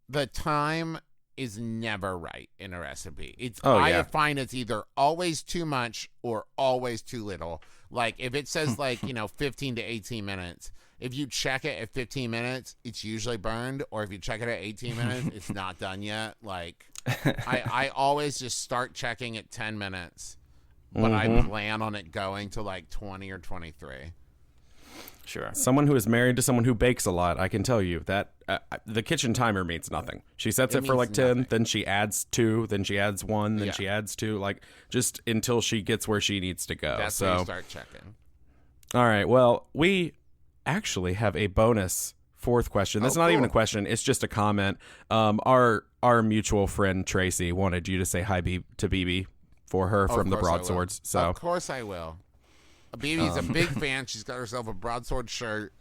the time is never right in a recipe. I find it's either always too much or always too little. Like if it says like, 15 to 18 minutes, if you check it at 15 minutes, it's usually burned, or if you check it at 18 minutes, it's not done yet. Like I always just start checking at 10 minutes. But I plan on it going to like 20 or 23. Sure. Someone who is married to someone who bakes a lot, I can tell you that the kitchen timer means nothing. She sets it for like 10, nothing. Then she adds 2, then she adds 1, then she adds 2, like just until she gets where she needs to go. That's when you start checking. All right. Well, we actually have a bonus fourth question. That's not even a question. It's just a comment. Our mutual friend Tracy wanted you to say hi to BB for her Of from the course I will. broadswords. So Of course I will. BB's a big fan. She's got herself a broadsword shirt.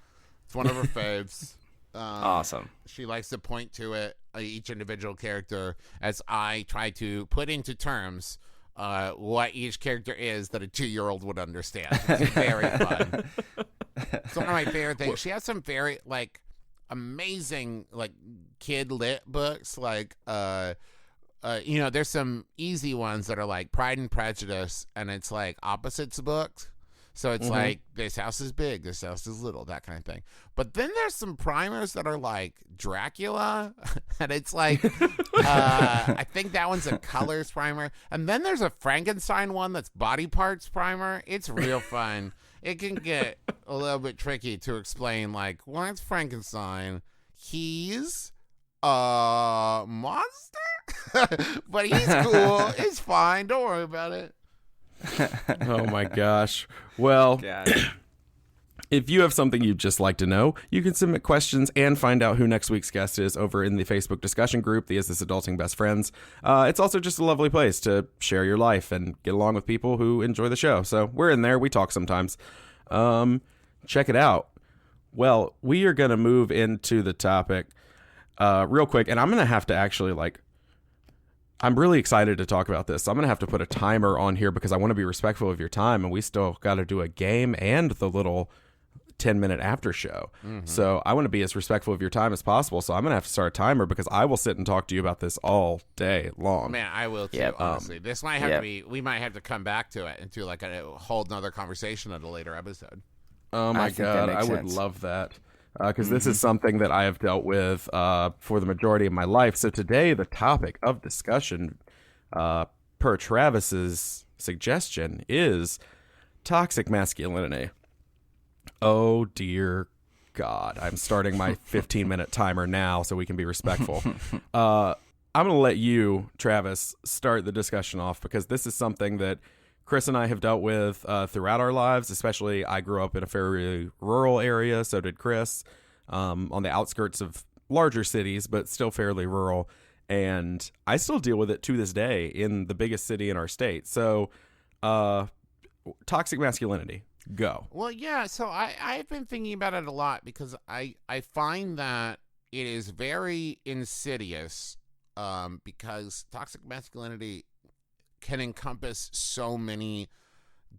It's one of her faves. Awesome. She likes to point to it, each individual character, as I try to put into terms what each character is that a 2-year-old would understand. It's very fun. It's one of my favorite things. She has some very amazing kid lit books. There's some easy ones that are like Pride and Prejudice, and it's like opposites books. So it's like, this house is big, this house is little, that kind of thing. But then there's some primers that are like Dracula, and it's like, I think that one's a colors primer. And then there's a Frankenstein one that's body parts primer. It's real fun. It can get a little bit tricky to explain, what's Frankenstein? He's a monster? But he's cool. It's fine. Don't worry about it. oh my gosh. Well, if you have something you'd just like to know, you can submit questions and find out who next week's guest is over in the Facebook discussion group, the Is This Adulting Best Friends. It's also just a lovely place to share your life and get along with people who enjoy the show. So we're in there. We talk sometimes. Check it out. Well, we are going to move into the topic real quick, and I'm going to have to actually I'm really excited to talk about this. So I'm going to have to put a timer on here because I want to be respectful of your time, and we still got to do a game and the little 10-minute after show. So I want to be as respectful of your time as possible. So I'm going to have to start a timer because I will sit and talk to you about this all day long. Man, I will too, honestly. This might have to be, we might have to come back to it and do a whole nother conversation at a later episode. Oh my God. I would love that. Because this is something that I have dealt with for the majority of my life. So today, the topic of discussion, per Travis's suggestion, is toxic masculinity. Oh, dear God. I'm starting my 15-minute timer now so we can be respectful. I'm going to let you, Travis, start the discussion off because this is something that Chris and I have dealt with throughout our lives, especially I grew up in a fairly rural area, so did Chris, on the outskirts of larger cities, but still fairly rural. And I still deal with it to this day in the biggest city in our state. So toxic masculinity, go. Well, yeah, so I've been thinking about it a lot because I find that it is very insidious because toxic masculinity can encompass so many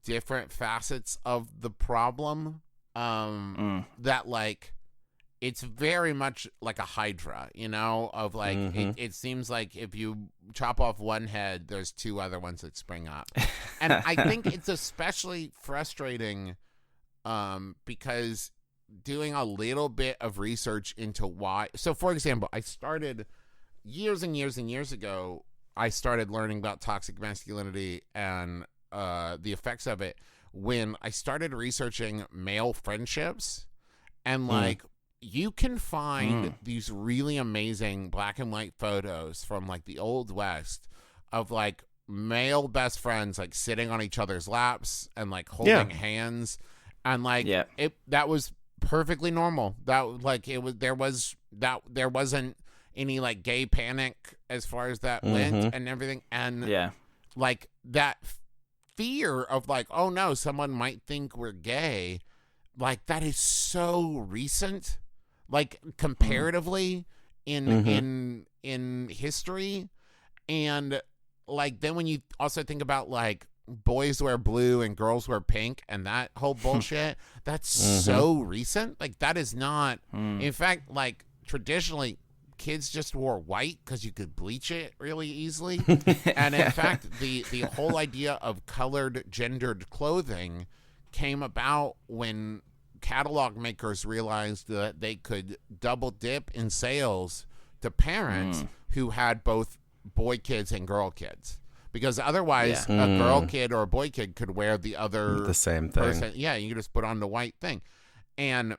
different facets of the problem that it's very much like a hydra, of it seems like if you chop off one head, there's 2 other ones that spring up. And I think it's especially frustrating because doing a little bit of research into why. So for example, I started years and years and years ago, I started learning about toxic masculinity and the effects of it when I started researching male friendships. And you can find these really amazing black and white photos from the Old West of male best friends sitting on each other's laps and holding hands, and that was perfectly normal. There wasn't any gay panic as far as that went and everything. And that fear of oh no, someone might think we're gay, that is so recent, comparatively in history. And then when you also think about boys wear blue and girls wear pink and that whole bullshit, that's so recent. That is not, in fact, traditionally kids just wore white because you could bleach it really easily. And in fact, the whole idea of colored gendered clothing came about when catalog makers realized that they could double dip in sales to parents who had both boy kids and girl kids. Because otherwise, a girl kid or a boy kid could wear the same thing. Person. Yeah, you could just put on the white thing. And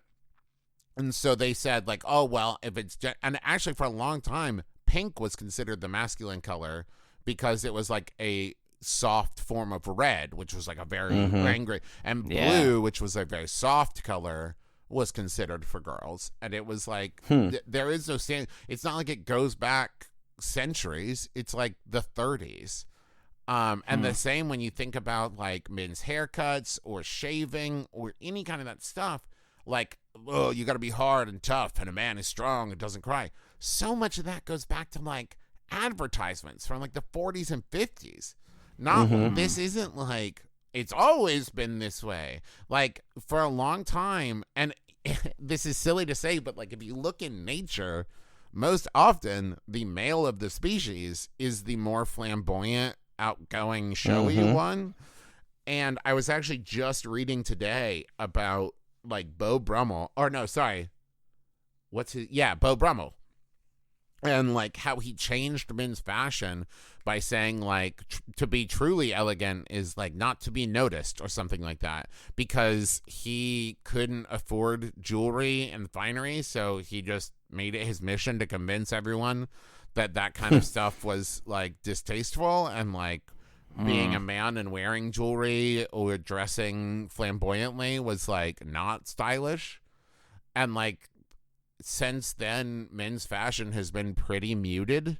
so they said, oh, well, if it's... And actually, for a long time, pink was considered the masculine color because it was a soft form of red, which was a very angry... And blue, which was a very soft color, was considered for girls. And it was there is no standard. It's not it goes back centuries. It's the 30s. And the same when you think about like men's haircuts or shaving or any kind of that stuff, like, oh, you got to be hard and tough and a man is strong and doesn't cry. So much of that goes back to like advertisements from like the 40s and 50s. This isn't like, it's always been this way. Like for a long time, and this is silly to say, but like if you look in nature, most often the male of the species is the more flamboyant, outgoing, showy one. And I was actually just reading today about like Beau Brummel, or no, sorry, Beau Brummel, and like how he changed men's fashion by saying like to be truly elegant is like not to be noticed or something like that, because he couldn't afford jewelry and finery, so he just made it his mission to convince everyone that kind of stuff was like distasteful, and like being a man and wearing jewelry or dressing flamboyantly was like not stylish. And like since then, men's fashion has been pretty muted.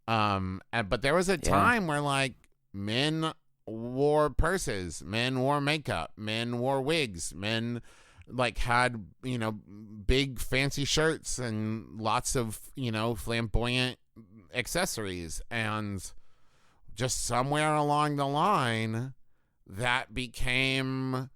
But there was a time where like men wore purses, men wore makeup, men wore wigs, men like had, you know, big fancy shirts and lots of, you know, flamboyant accessories. And just somewhere along the line that became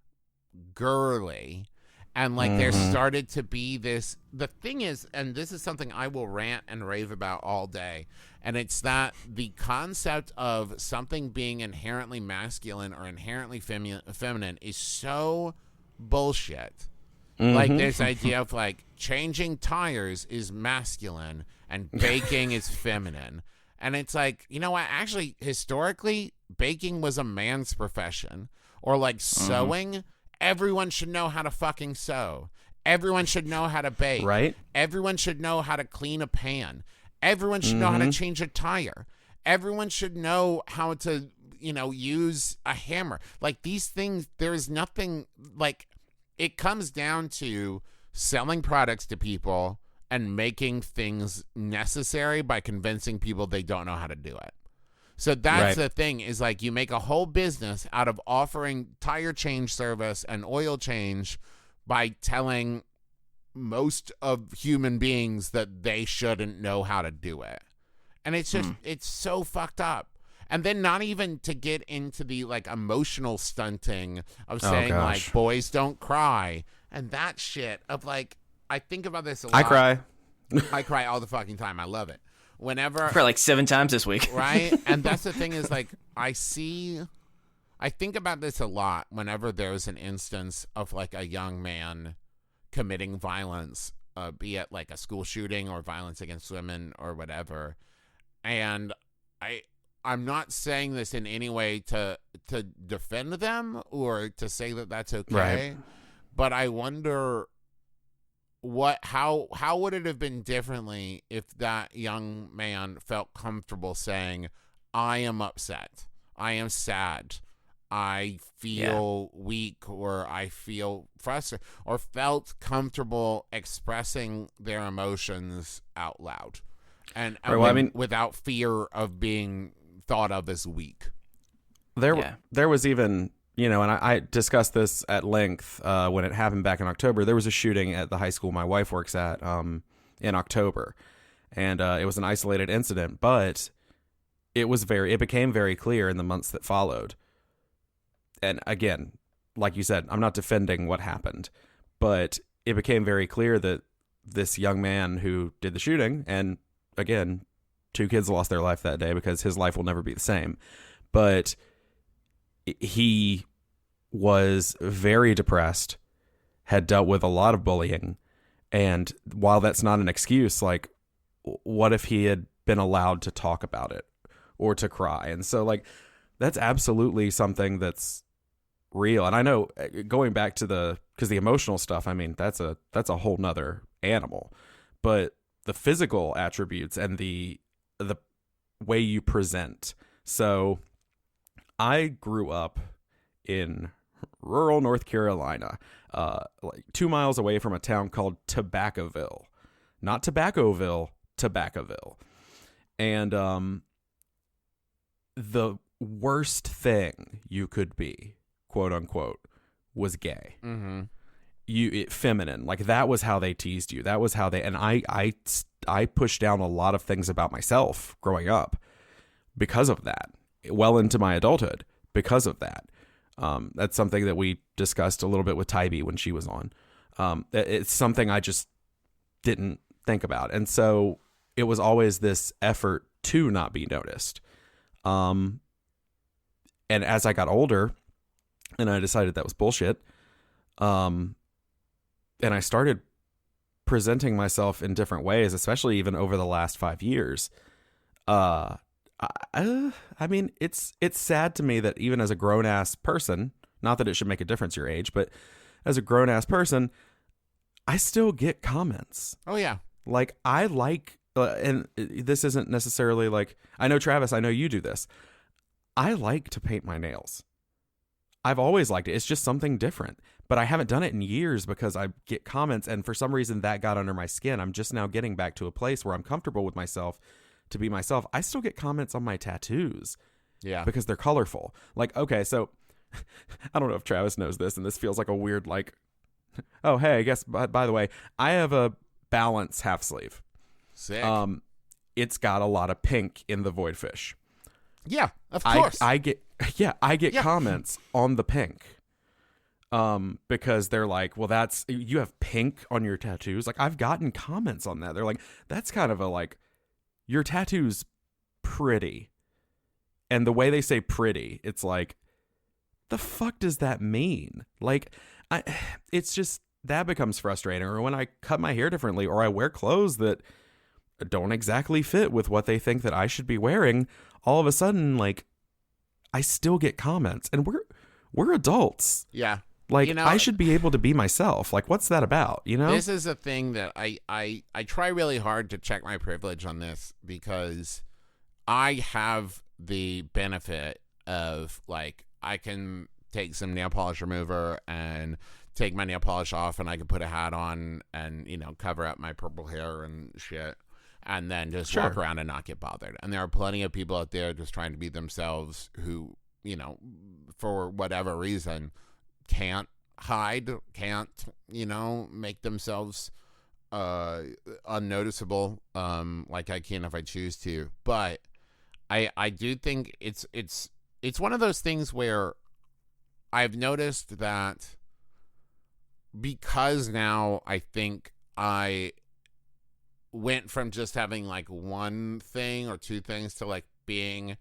girly. And like there started to be this, the thing is, and this is something I will rant and rave about all day, and it's that the concept of something being inherently masculine or inherently feminine is so bullshit. Like this idea of like changing tires is masculine and baking is feminine. And it's like, you know what, actually historically baking was a man's profession. Or like sewing, everyone should know how to fucking sew. Everyone should know how to bake. Right. Everyone should know how to clean a pan. Everyone should know how to change a tire. Everyone should know how to, you know, use a hammer. Like these things, there's nothing, like it comes down to selling products to people and making things necessary by convincing people they don't know how to do it. So that's the thing, is like you make a whole business out of offering tire change service and oil change by telling most of human beings that they shouldn't know how to do it. And it's just, it's so fucked up. And then not even to get into the like emotional stunting of saying like boys don't cry and that shit of like, I think about this a lot. I cry. I cry all the fucking time. I love it. Whenever for like 7 times this week. Right? And that's the thing is like I think about this a lot whenever there's an instance of like a young man committing violence, be it like a school shooting or violence against women or whatever. And I'm not saying this in any way to defend them or to say that that's okay. Right. But I wonder how would it have been differently if that young man felt comfortable saying, I am upset, I am sad, I feel weak, or I feel frustrated, or felt comfortable expressing their emotions out loud and without fear of being thought of as weak. There was even, you know, and I discussed this at length when it happened back in October. There was a shooting at the high school my wife works at in October, and it was an isolated incident, but it became very clear in the months that followed. And again, like you said, I'm not defending what happened, but it became very clear that this young man who did the shooting, and again, 2 kids lost their life that day because his life will never be the same, but he was very depressed, had dealt with a lot of bullying, and while that's not an excuse, like, what if he had been allowed to talk about it or to cry? And so, like, that's absolutely something that's real. And I know, going back to because the emotional stuff, I mean, that's a whole nother animal, but the physical attributes and the way you present. So I grew up in rural North Carolina, like 2 miles away from a town called Tobaccoville. Not Tobaccoville, Tobaccoville. And the worst thing you could be, quote unquote, was gay. Mm-hmm. Feminine. Like, that was how they teased you. That was how they, and I pushed down a lot of things about myself growing up because of that, well into my adulthood because of that. That's something that we discussed a little bit with Tybee when she was on. It's something I just didn't think about. And so it was always this effort to not be noticed. And as I got older and I decided that was bullshit, and I started presenting myself in different ways, especially even over the last 5 years. I mean, it's sad to me that even as a grown ass person, not that it should make a difference your age, but as a grown ass person, I still get comments. Oh yeah. Like, I like, and this isn't necessarily like, I know Travis, I know you do this. I like to paint my nails. I've always liked it. It's just something different. But I haven't done it in years because I get comments, and for some reason that got under my skin. I'm just now getting back to a place where I'm comfortable with myself to be myself. I still get comments on my tattoos. Yeah. Because they're colorful. Like, okay, so I don't know if Travis knows this, and this feels like a weird, like, oh, hey, I guess, by the way, I have a Balance half sleeve. Sick. It's got a lot of pink in the void fish. Yeah, of course. I get comments on the pink. Because they're like, well, you have pink on your tattoos. Like, I've gotten comments on that. They're like, that's kind of a, like, your tattoo's pretty. And the way they say pretty, it's like, the fuck does that mean? Like, it's just, that becomes frustrating. Or when I cut my hair differently, or I wear clothes that don't exactly fit with what they think that I should be wearing, all of a sudden, like, I still get comments. And we're adults. Yeah. Like, I should be able to be myself. Like, what's that about, you know? This is a thing that I try really hard to check my privilege on this, because I have the benefit of, like, I can take some nail polish remover and take my nail polish off, and I can put a hat on and, you know, cover up my purple hair and shit, and then just walk around and not get bothered. And there are plenty of people out there just trying to be themselves who, you know, for whatever reason, can't hide, can't, you know, make themselves unnoticeable, like I can if I choose to. But I do think it's one of those things where I've noticed that, because now I think I went from just having like one thing or two things to like being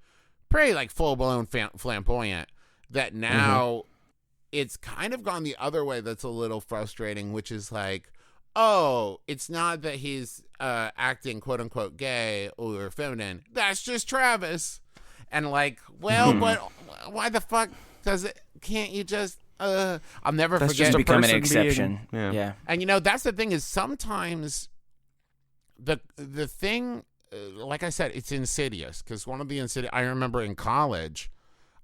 pretty like full-blown flamboyant, that now it's kind of gone the other way. That's a little frustrating, which is like, oh, it's not that he's acting quote-unquote gay or feminine. That's just Travis. And like, well, but why the fuck does it? Can't you just? I'll never That's forget. just become an exception. Yeah. And you know, that's the thing, is sometimes the thing, like I said, it's insidious. Because one of the I remember in college,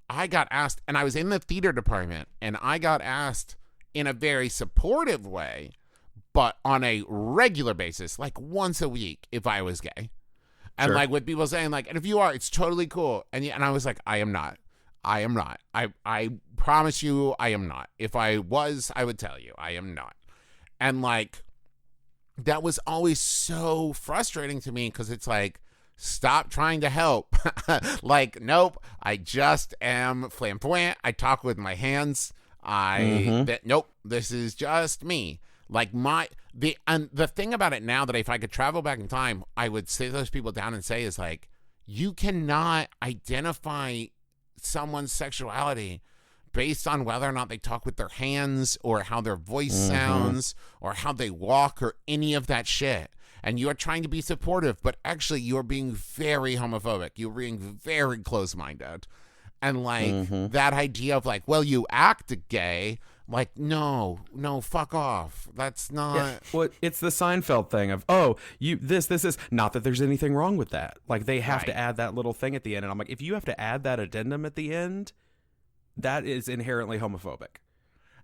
I got asked, and I was in the theater department, and I got asked in a very supportive way, but on a regular basis, like once a week, if I was gay. And like with people saying like, and if you are, it's totally cool. And I was like, I am not. I promise you I am not. If I was, I would tell you I am not. And like, that was always so frustrating to me, because it's like, stop trying to help. Like, nope, I just am flamboyant. I talk with my hands. Nope, this is just me. Like the thing about it now, that if I could travel back in time, I would sit those people down and say is like, you cannot identify someone's sexuality based on whether or not they talk with their hands, or how their voice sounds, or how they walk, or any of that shit. And you are trying to be supportive, but actually you're being very homophobic. You're being very close-minded. And like that idea of like, well, you act gay. Like, no, fuck off. That's not. Yeah. Well, it's the Seinfeld thing of, oh, this is not that there's anything wrong with that. Like, they have to add that little thing at the end. And I'm like, if you have to add that addendum at the end, that is inherently homophobic.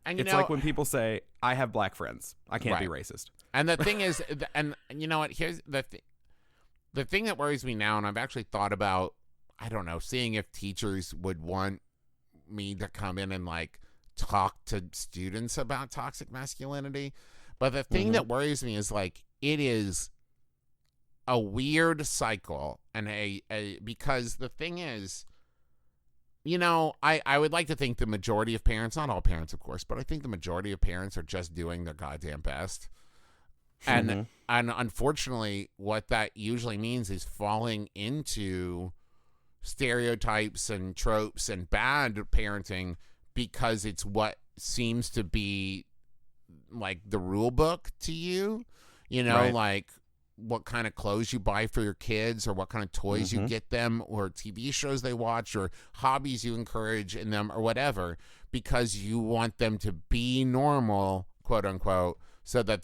And it's like when people say, I have black friends, I can't be racist. And the thing is, and you know what? Here's the thing that worries me now, and I've actually thought about I don't know, seeing if teachers would want me to come in and like talk to students about toxic masculinity. But the thing that worries me is like it is a weird cycle, and because the thing is, you know, I would like to think the majority of parents, not all parents of course, but I think the majority of parents are just doing their goddamn best. And unfortunately what that usually means is falling into stereotypes and tropes and bad parenting because it's what seems to be like the rule book to you, you know, Right. like what kind of clothes you buy for your kids or what kind of toys you get them or TV shows they watch or hobbies you encourage in them or whatever, because you want them to be normal, quote unquote, so that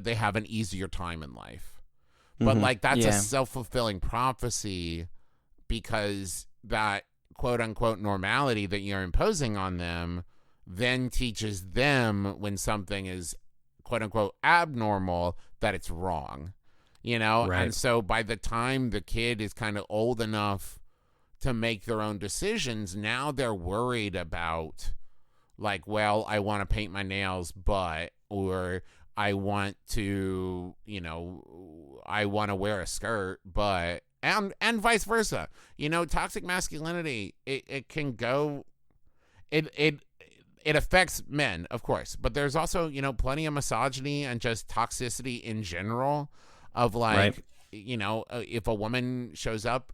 they have an easier time in life. But like that's a self-fulfilling prophecy, because that quote unquote normality that you're imposing on them then teaches them when something is quote unquote abnormal that it's wrong, you know? Right. And so by the time the kid is kind of old enough to make their own decisions, now they're worried about like, well, I want to paint my nails, or I want to, you know, I want to wear a skirt, but, and vice versa. You know, toxic masculinity, it can go, it affects men, of course, but there's also, you know, plenty of misogyny and just toxicity in general of like, Right. you know, if a woman shows up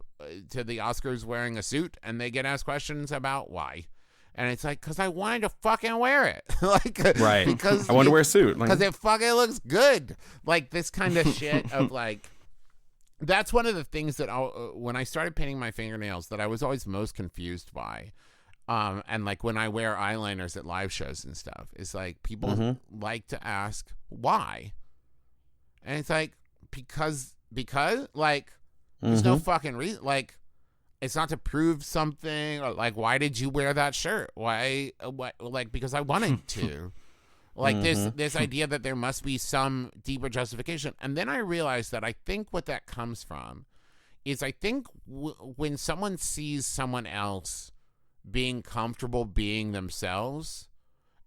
to the Oscars wearing a suit and they get asked questions about why. And it's like, because I wanted to fucking wear it. Like, Right. because I wanted to wear a suit. because it fucking looks good. Like this kind of shit of like, that's one of the things that when I started painting my fingernails that I was always most confused by. And like when I wear eyeliners at live shows and stuff, it's like people like to ask why. And it's like, because like there's no fucking reason. Like, it's not to prove something, or like, why did you wear that shirt? Why? What? Like, because I wanted to. Like this idea that there must be some deeper justification. And then I realized that I think what that comes from is I think when someone sees someone else being comfortable being themselves,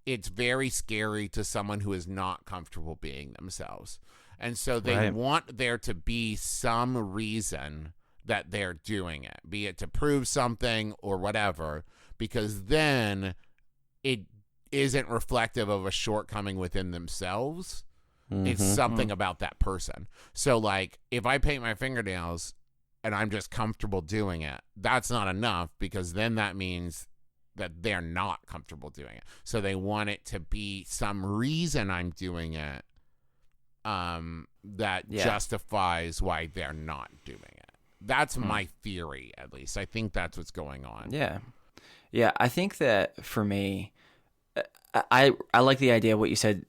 it's very scary to someone who is not comfortable being themselves. And so they want there to be some reason that they're doing it, be it to prove something or whatever, because then it isn't reflective of a shortcoming within themselves. It's something about that person. So like if I paint my fingernails and I'm just comfortable doing it, that's not enough, because then that means that they're not comfortable doing it. So they want it to be some reason I'm doing it that justifies why they're not doing it. That's my theory, at least. I think that's what's going on. Yeah. Yeah, I think that for me, I like the idea of what you said,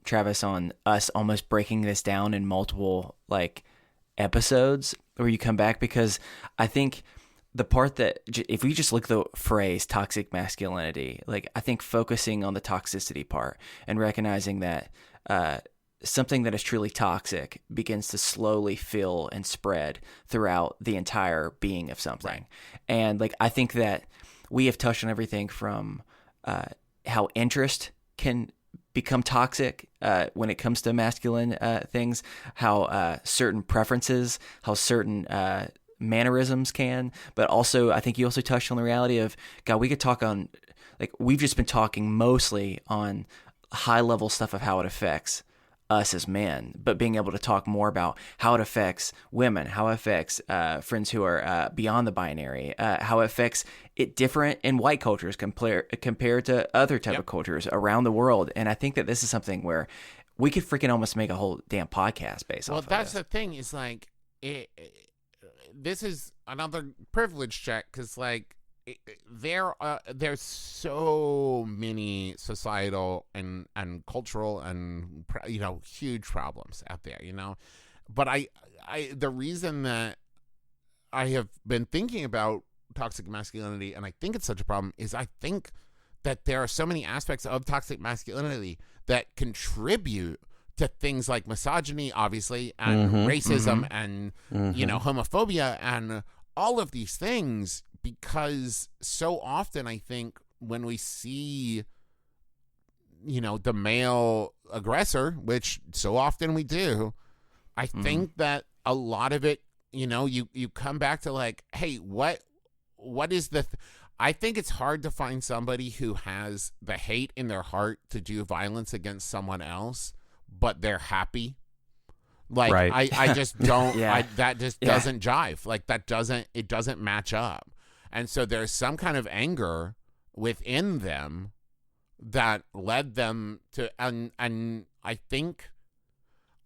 Travis, on us almost breaking this down in multiple like episodes where you come back, because I think the part that if we just look at the phrase toxic masculinity, like I think focusing on the toxicity part and recognizing that something that is truly toxic begins to slowly fill and spread throughout the entire being of something. Right. And like I think that we have touched on everything from how interest can become toxic when it comes to masculine things, how certain preferences, how certain mannerisms can, but also I think you also touched on the reality of, God, we could talk on, like we've just been talking mostly on high level stuff of how it affects us as men, but being able to talk more about how it affects women, how it affects friends who are beyond the binary, how it affects it different in white cultures compared to other type of cultures around the world. And I think that this is something where we could freaking almost make a whole damn podcast based off of this. Well, that's the thing is like, this is another privilege check, because like there's so many societal and cultural and huge problems out there, but I the reason that I have been thinking about toxic masculinity, and I think it's such a problem, is I think that there are so many aspects of toxic masculinity that contribute to things like misogyny, obviously, and racism and homophobia and all of these things, because so often I think when we see, the male aggressor, which so often we do, I think that a lot of it, you come back to like, hey, what is I think it's hard to find somebody who has the hate in their heart to do violence against someone else, but they're happy. Like, right. I just don't, that just Yeah. doesn't jive. Like, it doesn't match up. And so there's some kind of anger within them that led them to, and I think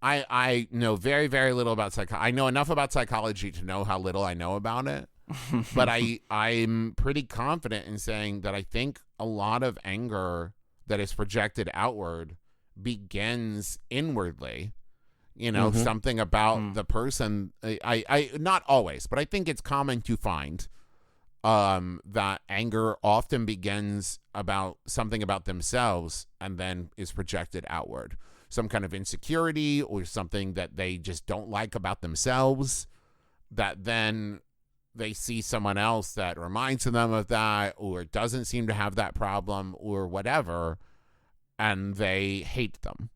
I know very, very little about psychology. I know enough about psychology to know how little I know about it. But I'm pretty confident in saying that I think a lot of anger that is projected outward begins inwardly. Something about the person. I not always, but I think it's common to find that anger often begins about something about themselves and then is projected outward. Some kind of insecurity or something that they just don't like about themselves, that then they see someone else that reminds them of that or doesn't seem to have that problem or whatever, and they hate them.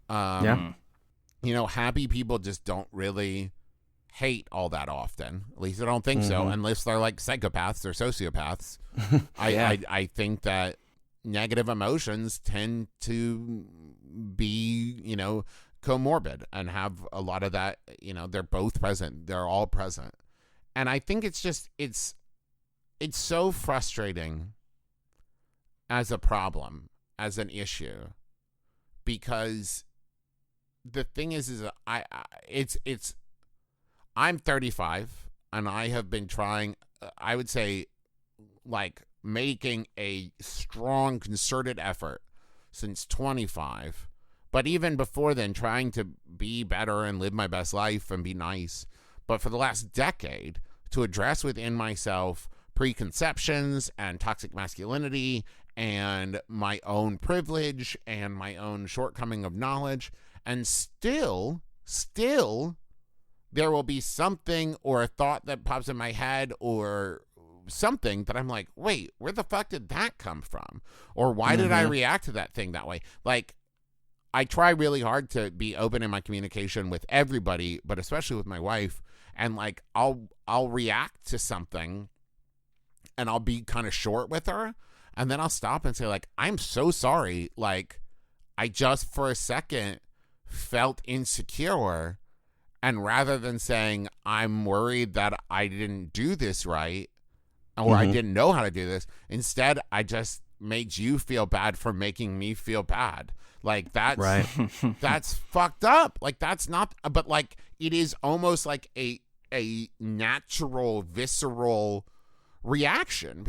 Happy people just don't really hate all that often. At least I don't think so, unless they're like psychopaths or sociopaths. I think that negative emotions tend to be, comorbid and have a lot of that, they're both present. They're all present. And I think it's just, it's so frustrating as a problem, as an issue, because the thing is I'm 35 and I have been trying, I would say, like, making a strong concerted effort since 25, but even before then trying to be better and live my best life and be nice. But for the last decade, to address within myself preconceptions and toxic masculinity and my own privilege and my own shortcoming of knowledge, and still there will be something or a thought that pops in my head or something that I'm like, wait, where the fuck did that come from? Or why did I react to that thing that way? Like, I try really hard to be open in my communication with everybody, but especially with my wife. And like, I'll react to something and I'll be kind of short with her. And then I'll stop and say, like, I'm so sorry. Like, I just for a second felt insecure. And rather than saying, I'm worried that I didn't do this right, or I didn't know how to do this, instead, I just made you feel bad for making me feel bad. Like, that's right. That's fucked up. Like, that's not, but like, it is almost like a natural, visceral reaction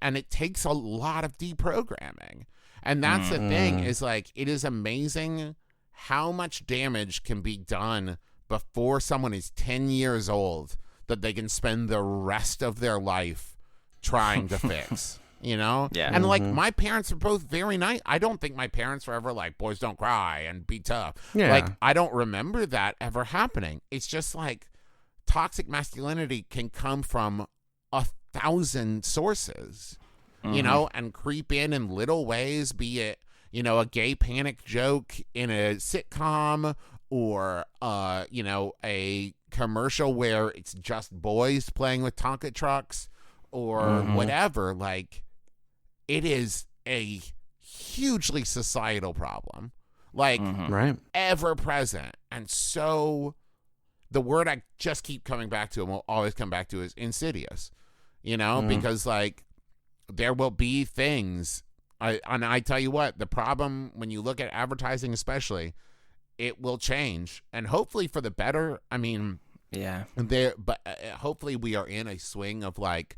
and it takes a lot of deprogramming. And that's the thing, is like, it is amazing how much damage can be done before someone is 10 years old that they can spend the rest of their life trying to fix, Yeah. And like, my parents are both very nice. I don't think my parents were ever like, boys don't cry and be tough. Yeah. Like, I don't remember that ever happening. It's just like toxic masculinity can come from 1,000 sources, and creep in little ways, be it, a gay panic joke in a sitcom or, a commercial where it's just boys playing with Tonka trucks or whatever. Like, it is a hugely societal problem, like right. ever present. And so the word I just keep coming back to and will always come back to is insidious, because like there will be things. And I tell you what, the problem when you look at advertising, especially, it will change, and hopefully for the better. I mean, yeah, but hopefully we are in a swing of like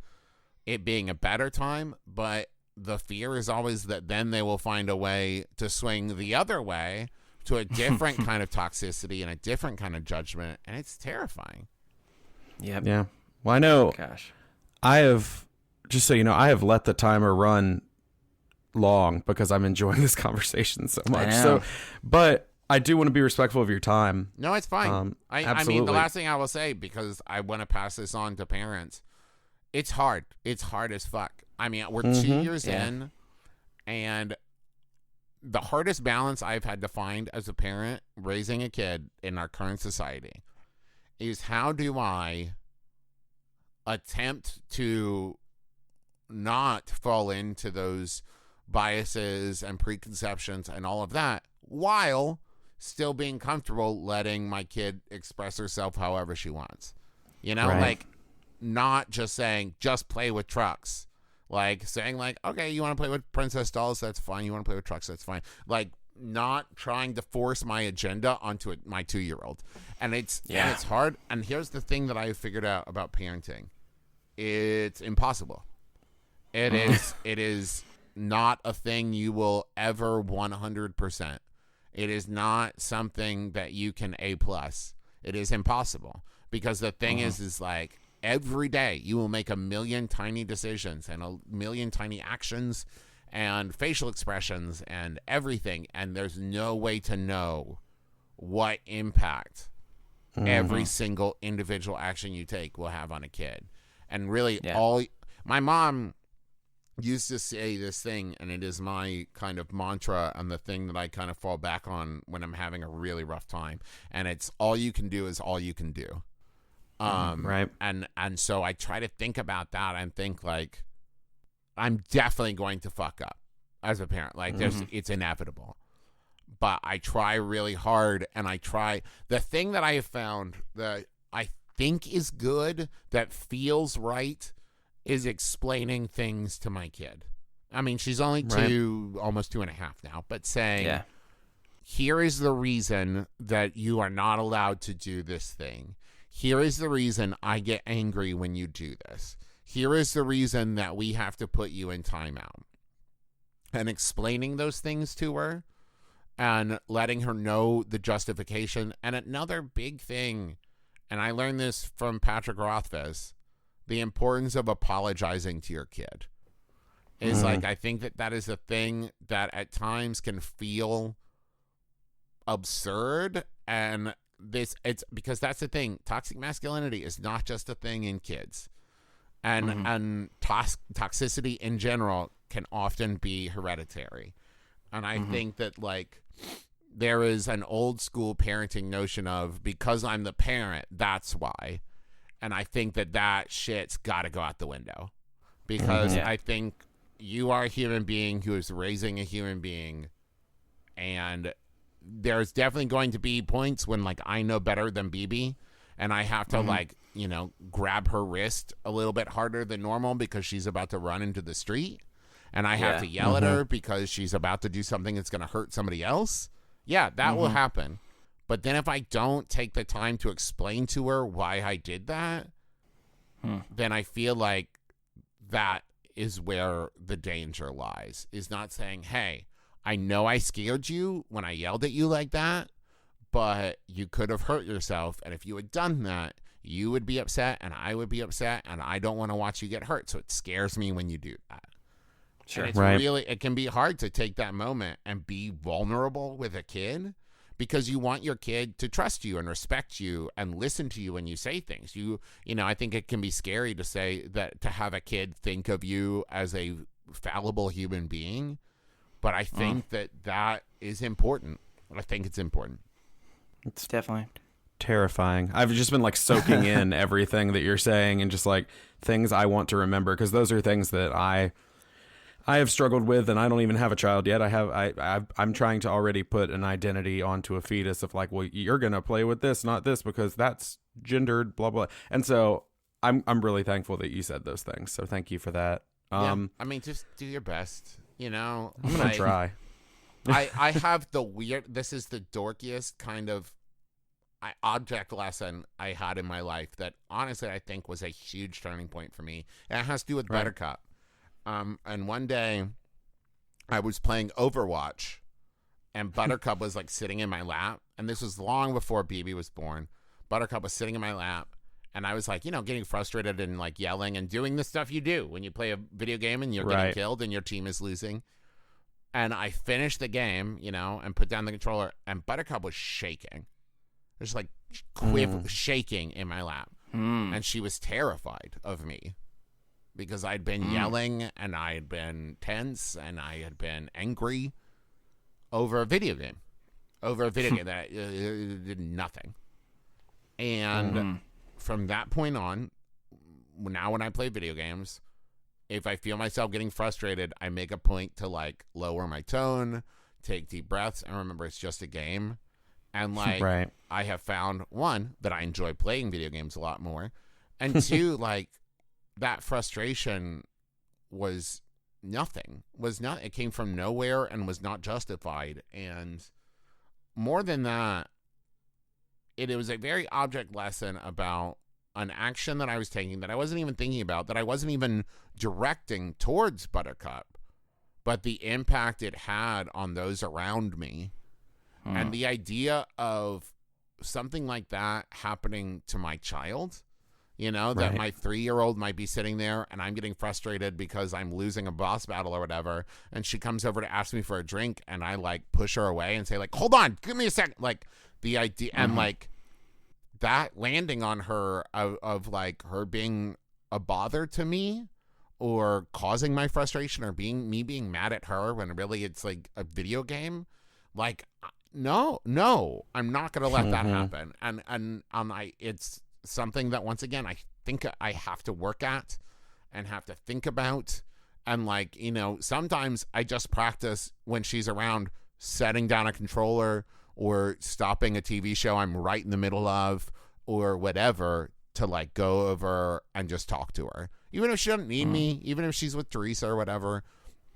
it being a better time. But the fear is always that then they will find a way to swing the other way to a different kind of toxicity and a different kind of judgment, and it's terrifying. Yep. Yeah. Well, I know. Gosh. I have, just so you know, I have let the timer run long because I'm enjoying this conversation so much. So, but I do want to be respectful of your time. No, it's fine. I mean, absolutely. the last thing I will say, because I want to pass this on to parents, it's hard. It's hard as fuck. I mean, we're 2 years in, and the hardest balance I've had to find as a parent raising a kid in our current society is how do I attempt to not fall into those biases and preconceptions and all of that while still being comfortable letting my kid express herself however she wants. You know, like not just saying, just play with trucks. Like saying like, okay, you want to play with princess dolls? That's fine. You want to play with trucks? That's fine. Like not trying to force my agenda onto my 2-year-old. And it's hard. And here's the thing that I figured out about parenting. It's impossible. It is not a thing you will ever 100%. It is not something that you can A+. It is impossible because the thing is like every day you will make a million tiny decisions and a million tiny actions and facial expressions and everything. And there's no way to know what impact every single individual action you take will have on a kid. And really my mom used to say this thing, and it is my kind of mantra and the thing that I kind of fall back on when I'm having a really rough time. And it's all you can do is all you can do. Right. And so I try to think about that and think like, I'm definitely going to fuck up as a parent. Like it's inevitable. But I try really hard, and the thing that I have found that I think is good, that feels right, is explaining things to my kid. I mean, she's only almost 2.5 now, but saying, here is the reason that you are not allowed to do this thing. Here is the reason I get angry when you do this. Here is the reason that we have to put you in timeout. And explaining those things to her and letting her know the justification. And another big thing, and I learned this from Patrick Rothfuss, the importance of apologizing to your kid is like, I think that is a thing that at times can feel absurd. And it's because that's the thing. Toxic masculinity is not just a thing in kids, and toxicity in general can often be hereditary. And I think that like there is an old school parenting notion of, because I'm the parent, that's why. And I think that shit's got to go out the window, because I think you are a human being who is raising a human being. And there's definitely going to be points when like I know better than BB, and I have to like, you know, grab her wrist a little bit harder than normal because she's about to run into the street. And I have to yell at her because she's about to do something that's going to hurt somebody else. Yeah, that will happen. But then if I don't take the time to explain to her why I did that, then I feel like that is where the danger lies, is not saying, hey, I know I scared you when I yelled at you like that, but you could have hurt yourself. And if you had done that, you would be upset and I would be upset, and I don't want to watch you get hurt. So it scares me when you do that. Sure. And it's really, it can be hard to take that moment and be vulnerable with a kid, because you want your kid to trust you and respect you and listen to you when you say things. You know, I think it can be scary to say that, to have a kid think of you as a fallible human being. But I think that is important. I think it's important. It's definitely terrifying. I've just been like soaking in everything that you're saying, and just like things I want to remember, because those are things that I have struggled with, and I don't even have a child yet. I'm trying to already put an identity onto a fetus of like, well, you're gonna play with this, not this, because that's gendered, blah blah. And so I'm really thankful that you said those things. So thank you for that. I mean, just do your best. You know, I'm gonna try. I have this is the dorkiest kind of object lesson I had in my life that honestly I think was a huge turning point for me. And it has to do with Buttercup. And one day I was playing Overwatch, and Buttercup was like sitting in my lap. And this was long before BB was born. Buttercup was sitting in my lap, and I was like, you know, getting frustrated and like yelling and doing the stuff you do when you play a video game and you're getting killed and your team is losing. And I finished the game, and put down the controller, and Buttercup was shaking. There's like shaking in my lap. And she was terrified of me because I'd been yelling and I had been tense and I had been angry over a video game. That did nothing. And from that point on, now when I play video games, if I feel myself getting frustrated, I make a point to like lower my tone, take deep breaths, and remember it's just a game. And like, right. I have found, one, that I enjoy playing video games a lot more. And two, like, that frustration was nothing. It came from nowhere and was not justified. And more than that, it was a very object lesson about an action that I was taking that I wasn't even thinking about, that I wasn't even directing towards Buttercup, but the impact it had on those around me. And the idea of something like that happening to my child, that my 3-year-old might be sitting there and I'm getting frustrated because I'm losing a boss battle or whatever. And she comes over to ask me for a drink and I like push her away and say like, hold on, give me a second. Like the idea and like that landing on her of like her being a bother to me or causing my frustration or being mad at her when really it's like a video game. Like, no, I'm not going to let that happen. And it's something that, once again, I think I have to work at and have to think about. And like, sometimes I just practice when she's around setting down a controller or stopping a TV show I'm right in the middle of or whatever to like go over and just talk to her. Even if she doesn't need me, even if she's with Teresa or whatever,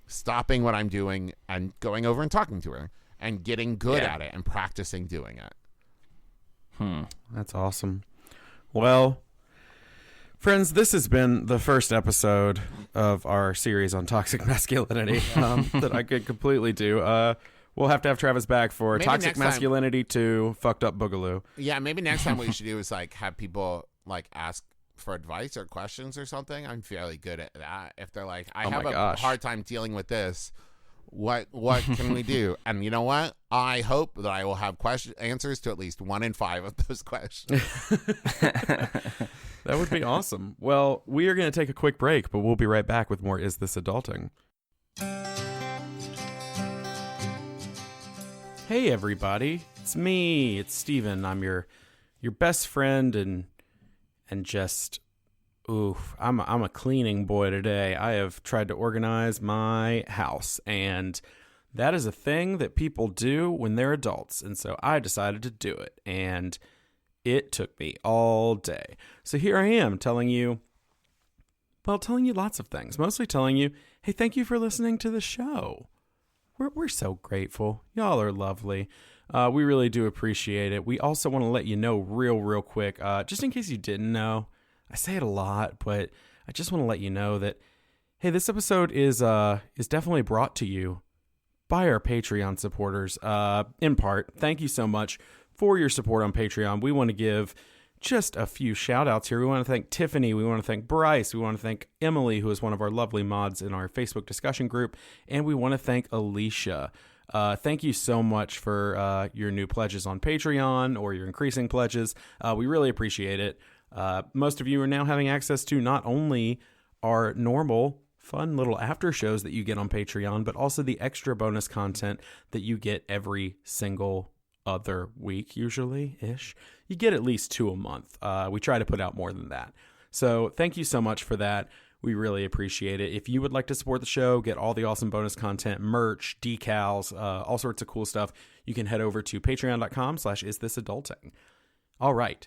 stopping what I'm doing and going over and talking to her. And getting good at it and practicing doing it. That's awesome. Well, friends, this has been the first episode of our series on toxic masculinity that I could completely do. We'll have to have Travis back for maybe Toxic Masculinity to Fucked Up Boogaloo. Yeah, maybe next time what you should do is like have people like ask for advice or questions or something. I'm fairly good at that. If they're like, I have a hard time dealing with this. What can we do? And you know what? I hope that I will have answers to at least 1 in 5 of those questions. That would be awesome. Well, we are going to take a quick break, but we'll be right back with more Is This Adulting? Hey, everybody. It's me. It's Steven. I'm your best friend and just... Oof, I'm a cleaning boy today. I have tried to organize my house, and that is a thing that people do when they're adults, and so I decided to do it, and it took me all day. So here I am telling you lots of things, mostly telling you, hey, thank you for listening to the show. We're so grateful. Y'all are lovely. We really do appreciate it. We also want to let you know real quick, just in case you didn't know, I say it a lot, but I just want to let you know that, hey, this episode is definitely brought to you by our Patreon supporters. In part, thank you so much for your support on Patreon. We want to give just a few shout outs here. We want to thank Tiffany. We want to thank Bryce. We want to thank Emily, who is one of our lovely mods in our Facebook discussion group. And we want to thank Alicia. Thank you so much for your new pledges on Patreon or your increasing pledges. We really appreciate it. Most of you are now having access to not only our normal fun little after shows that you get on Patreon, but also the extra bonus content that you get every single other week, usually-ish. You get at least 2 a month. We try to put out more than that. So thank you so much for that. We really appreciate it. If you would like to support the show, get all the awesome bonus content, merch, decals, all sorts of cool stuff, you can head over to patreon.com/isthisadulting. All right.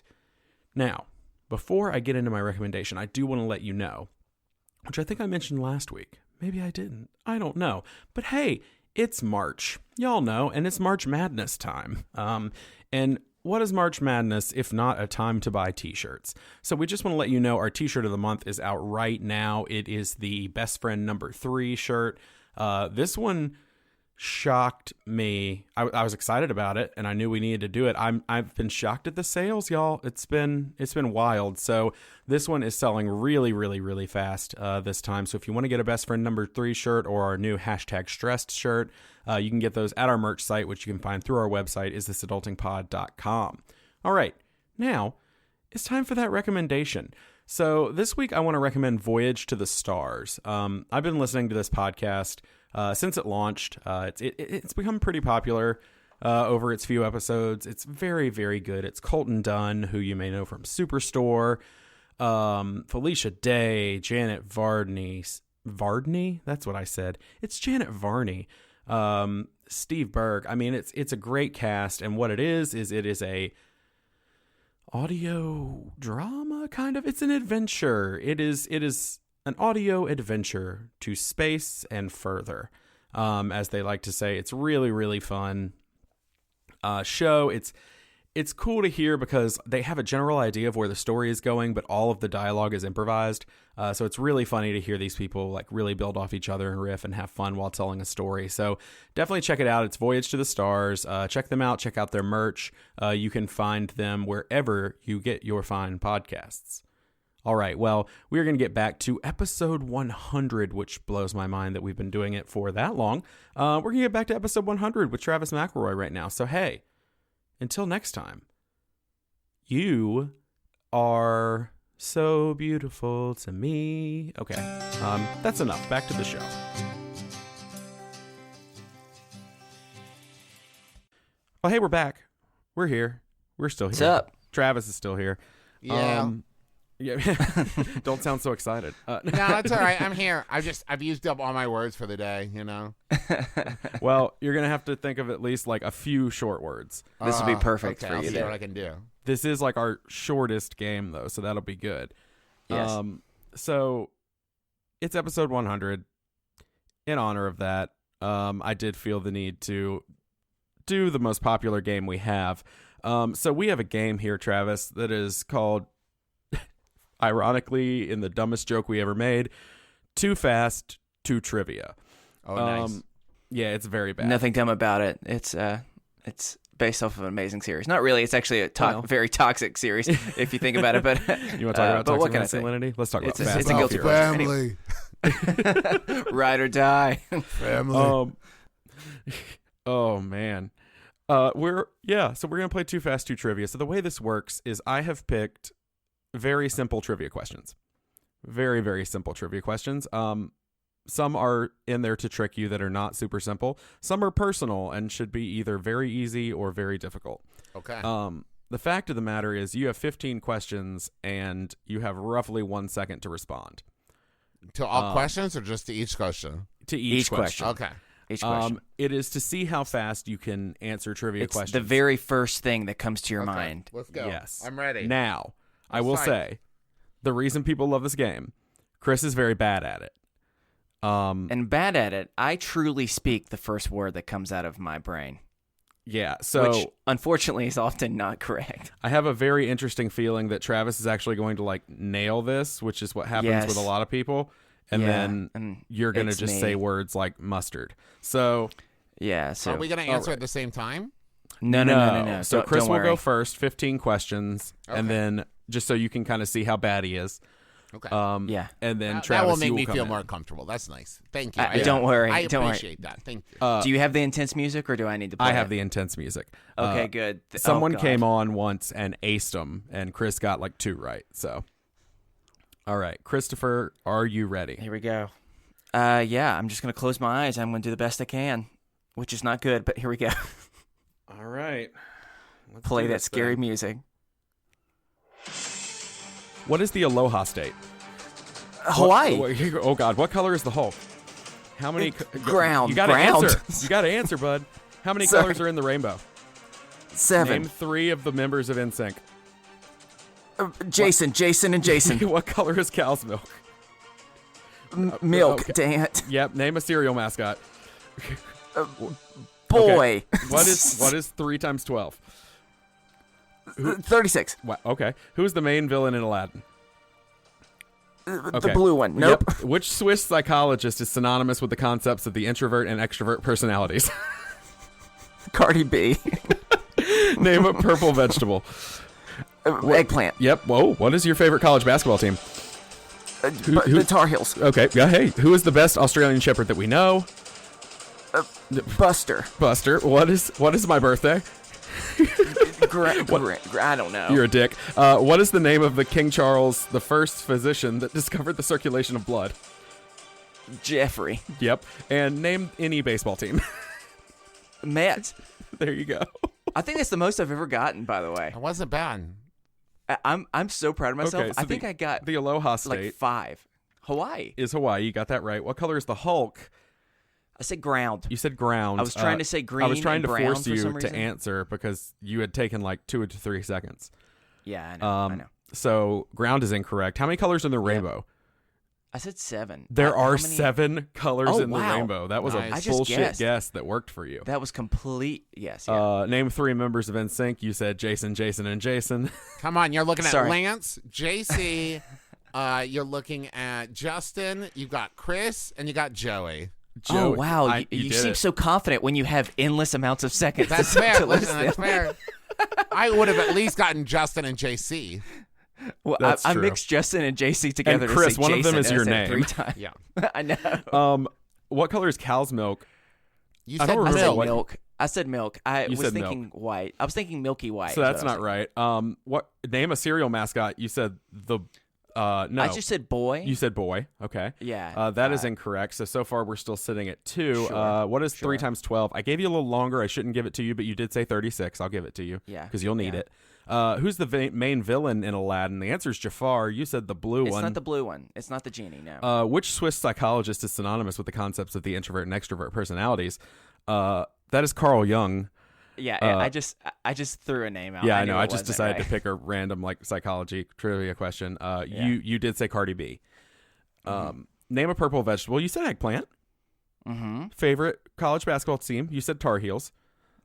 Now, before I get into my recommendation, I do want to let you know, which I think I mentioned last week. Maybe I didn't. I don't know. But hey, it's March. Y'all know, and it's March Madness time. And what is March Madness if not a time to buy t-shirts? So we just want to let you know our t-shirt of the month is out right now. It is the Best Friend number 3 shirt. This one shocked me. I was excited about it, and I knew we needed to do it. I've been shocked at the sales, y'all. It's been wild. So this one is selling really, really, really fast this time. So if you want to get a Best Friend number 3 shirt or our new #stressed shirt, you can get those at our merch site, which you can find through our website, isthisadultingpod.com. All right, now it's time for that recommendation. So this week I want to recommend Voyage to the Stars. I've been listening to this podcast since it launched. It's become pretty popular over its few episodes. It's very, very good. It's Colton Dunn, who you may know from Superstore, Felicia Day, Janet Varney. Varney? That's what I said. It's Janet Varney. Steve Berg. I mean, it's a great cast, and what it is a audio drama, kind of. It's an adventure. It is an audio adventure to space and further, as they like to say. It's really, really fun show. It's cool to hear because they have a general idea of where the story is going, but all of the dialogue is improvised. So it's really funny to hear these people like really build off each other and riff and have fun while telling a story. So definitely check it out. It's Voyage to the Stars. Check them out. Check out their merch. You can find them wherever you get your fine podcasts. All right. Well, we're going to get back to episode 100, which blows my mind that we've been doing it for that long. We're going to get back to episode 100 with Travis McElroy right now. So, hey, until next time, you are so beautiful to me. Okay, that's enough. Back to the show. Well, hey, we're back. We're here. We're still here. What's up? Travis is still here. Yeah. Yeah. Don't sound so excited. No, that's all right. I'm here. I've used up all my words for the day, you know. Well, you're going to have to think of at least like a few short words. This would be perfect Okay, for I'll you see there. what I can do. This is like our shortest game, though, so that'll be good. Yes. So it's episode 100. In honor of that, I did feel the need to do the most popular game we have. So we have a game here, Travis, that is called, ironically, in the dumbest joke we ever made, Too Fast, Too Trivia. Oh, nice. Yeah, it's very bad. Nothing dumb about it. It's based off of an amazing series. Not really. It's actually a very toxic series if you think about it. But you want to talk about but what toxic can I say? masculinity? Let's talk about It's fast. a guilty family. Ride or die. Family. Oh man. So we're gonna play Too Fast, Too Trivia. So the way this works is I have picked very simple trivia questions. Very, very simple trivia questions. Some are in there to trick you that are not super simple. Some are personal and should be either very easy or very difficult. Okay. The fact of the matter is you have 15 questions and you have roughly 1 second to respond. To all questions or just to each question? To each question. Okay. Each question. It is to see how fast you can answer trivia It's questions. the very first thing that comes to your Okay, mind. Let's go. Yes. I'm ready. Now, I will fine. say, the reason people love this game, Chris is very bad at it. And bad at it, I truly speak the first word that comes out of my brain. Yeah, so Which, unfortunately, is often not correct. I have a very interesting feeling that Travis is actually going to like nail this, which is what happens Yes. with a lot of people. And Yeah, then and you're going to it's just me. say words like mustard. So Yeah, so... Are we going to answer at the same time? No. So Don't- Chris don't will worry. go first, 15 questions, Okay. and then just so you can kind of see how bad he is. Okay. Yeah. And then that Travis, will make you me come feel in. more comfortable. That's nice. Thank you. Don't worry. I Don't worry. appreciate that. Thank you. Do you have the intense music, or do I need to play I have it? the intense music. Okay, good. Someone Oh, God. came on once and aced them, and Chris got like 2 right. So, all right, Christopher, are you ready? Here we go. Yeah, I'm just going to close my eyes. I'm going to do the best I can, which is not good, but here we go. All right. Let's Play do that this scary thing. music. What is the Aloha State? Hawaii. Oh God, what color is the Hulk? How many? Ground. You got to Ground. answer. You got to answer, bud. How many Sorry. colors are in the rainbow? 7. Name 3 of the members of NSYNC. Jason and Jason. What color is cow's milk? Milk. okay. Dang it. Yep. Name a cereal mascot. Boy. What is 3 times 12? 36. Okay. Who's the main villain in Aladdin? The blue one. Nope. Yep. Which Swiss psychologist is synonymous with the concepts of the introvert and extrovert personalities? Cardi B. Name a purple vegetable. Eggplant. Yep. Whoa. What is your favorite college basketball team? The Tar Heels. Okay. Yeah. Hey, who is the best Australian Shepherd that we know? Buster. Buster. What is my birthday? I don't know. You're a dick. What is the name of the King Charles the First physician that discovered the circulation of blood? Jeffrey. Yep. And name any baseball team. Mets. There you go. I think that's the most I've ever gotten, by the way. It wasn't bad. I'm so proud of myself. Okay, so I think I got the Aloha State. like 5. Hawaii. Is Hawaii. You got that right. What color is the Hulk? I said ground. You said ground. I was trying to say green. I was trying to and brown force for some you to reason. answer because you had taken like 2 to 3 seconds. Yeah, I know. So ground is incorrect. How many colors in the rainbow? I said 7. There How are many? 7 colors in the wow. rainbow. That was Nice. a I just bullshit guess that worked for you. That was complete. Yes. Yeah. Name 3 members of NSYNC. You said Jason, and Jason. Come on, you're looking at Sorry. Lance, JC. You're looking at Justin. You got Chris, and you got Joey. Oh wow! You you did seem it. so confident when you have endless amounts of seconds. That's to fair. list Listen, them. that's fair. I would have at least gotten Justin and JC. Well, That's I true. mixed Justin and JC together. And Chris, to say one of them Jason, is and I your said it 3 name. times. Yeah. I know. What color is cow's milk? You I said don't I remember said what- milk. I said milk. I You was said thinking white. I was thinking milky white. So is that's what I not was right. What name a cereal mascot? You said the no. thinking. I just said boy. You said boy. Okay. Yeah. That is incorrect. So far we're still sitting at 2. Sure, What is 3 sure. times 12? I gave you a little longer. I shouldn't give it to you, but you did say 36. I'll give it to you. Yeah, Because you'll need yeah. it. Who's the main villain in Aladdin? The answer is Jafar. You said the blue It's one. not the blue one. It's not the genie. No. Which Swiss psychologist is synonymous with the concepts of the introvert and extrovert personalities? That is Carl Jung. Yeah. I just threw a name out. Yeah, I knew know. it I just wasn't decided right. to pick a random like psychology trivia question. You did say Cardi B. Name a purple vegetable. You said eggplant. Mm-hmm. Favorite college basketball team. You said Tar Heels.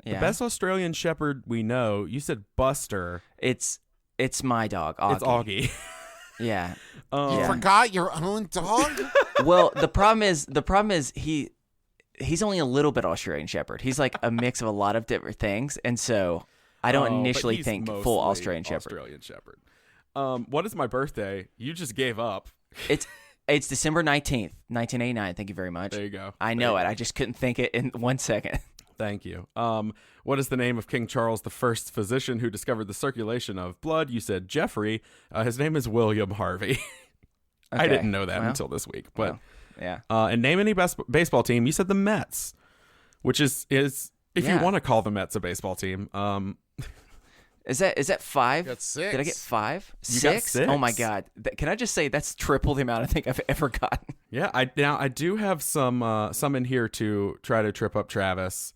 Yeah. The best Australian Shepherd we know. You said Buster. It's my dog. Augie. It's Augie. Yeah. You Yeah. forgot your own dog? Well, the problem is he's only a little bit Australian Shepherd. He's like a mix of a lot of different things, and so I don't But initially he's think full mostly Australian Shepherd. Australian Shepherd. What is my birthday? You just gave up. It's December 19th, 1989. Thank you very much. There you go. I know it. I just couldn't think it in 1 second. Thank you. What is the name of King Charles the First physician who discovered the circulation of blood? You said Jeffrey. His name is William Harvey. I Okay. didn't know that Well, until this week. But yeah. and name any baseball team. You said the Mets, which is if you Yeah. want to call the Mets a baseball team. Is that 5? Got 6. Did I get 5? You got 6? Oh my 6. God! Can I just say that's triple the amount I think I've ever gotten. Yeah, I do have some in here to try to trip up Travis.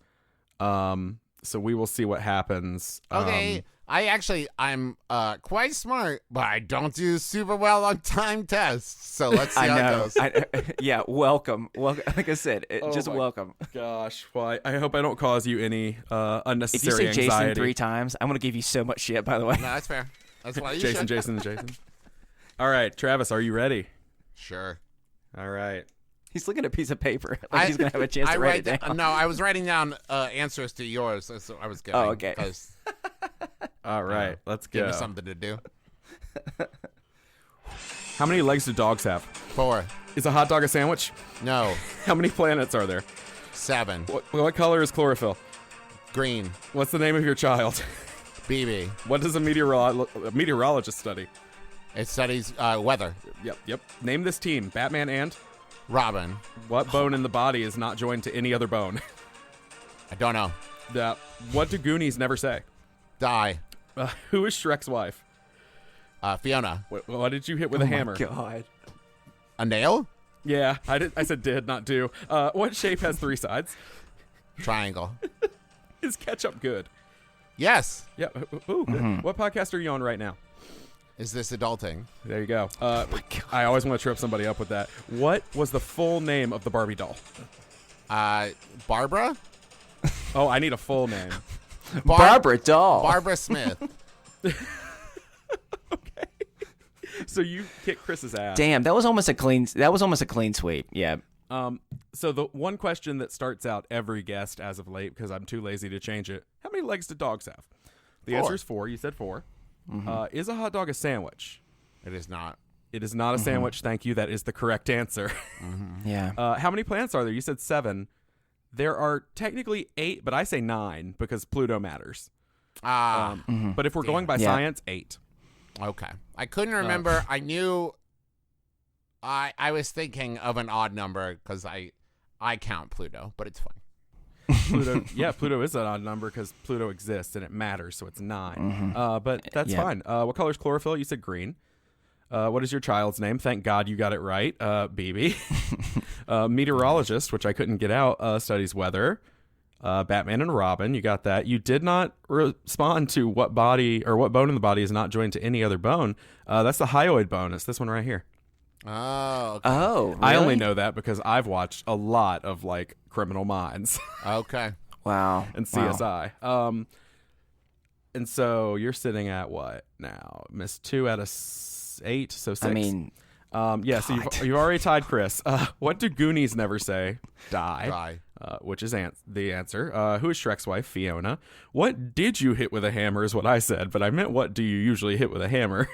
So we will see what happens. Okay. I'm quite smart, but I don't do super well on time tests. So let's see I how know. it goes. Yeah. Welcome. Like I said, just my welcome. Gosh, well, I hope I don't cause you any If you unnecessary say anxiety. Jason 3 times, I'm gonna give you so much shit. By the way. No, that's fair. That's why you Jason, should. Jason. All right, Travis, are you ready? Sure. All right. He's looking at a piece of paper. Like he's gonna have a chance to write it down. No, I was writing down answers to yours. So I was going. Oh, okay. 'cause All right, let's Give go. me something to do. How many legs do dogs have? 4. Is a hot dog a sandwich? No. How many planets are there? 7. What color is chlorophyll? Green. What's the name of your child? BB. What does a meteorologist study? It studies weather. Yep. Name this team. Batman and? Robin. What bone in the body is not joined to any other bone? I don't know. What do Goonies never say? Die. Who is Shrek's wife? Fiona. What did you hit with a hammer? God. A nail? Yeah, I said did, not do. What shape has 3 sides? Triangle. Is ketchup good? Yes. Yeah. Ooh, good. What podcast are you on right now? Is this adulting? There you go. I always want to trip somebody up with that. What was the full name of the Barbie doll? Barbara? Oh, I need a full name. Barbara Doll. Barbara Smith. So you kick Chris's ass. Damn, that was almost a clean sweep. Yeah. So the one question that starts out every guest as of late, because I'm too lazy to change it, how many legs do dogs have? The answer is 4. You said 4. Mm-hmm. Is a hot dog a sandwich? It is not. It is not a sandwich. Thank you. That is the correct answer. Yeah. How many planets are there? You said 7. There are technically 8, but I say 9 because Pluto matters. But if we're going by science, 8. Okay. I couldn't remember. I knew I was thinking of an odd number because I count Pluto, but it's fine. Pluto is an odd number because Pluto exists and it matters, so it's 9. But that's fine. What color is chlorophyll? You said green. What is your child's name? Thank God you got it right. BB. Meteorologist, which I couldn't get out, studies weather. Batman and Robin, you got that. You did not respond to what body or what bone in the body is not joined to any other bone. That's the hyoid bone. It's this one right here. Oh. Okay. Oh, really? I only know that because I've watched a lot of like Criminal Minds. Okay. Wow. And CSI. And so you're sitting at what now? Missed 2 out of 8, so 6. I mean, so you've already tied Chris. What do Goonies never say? Die. Which is the answer. Who is Shrek's wife? Fiona. What did you hit with a hammer is what I said, but I meant what do you usually hit with a hammer?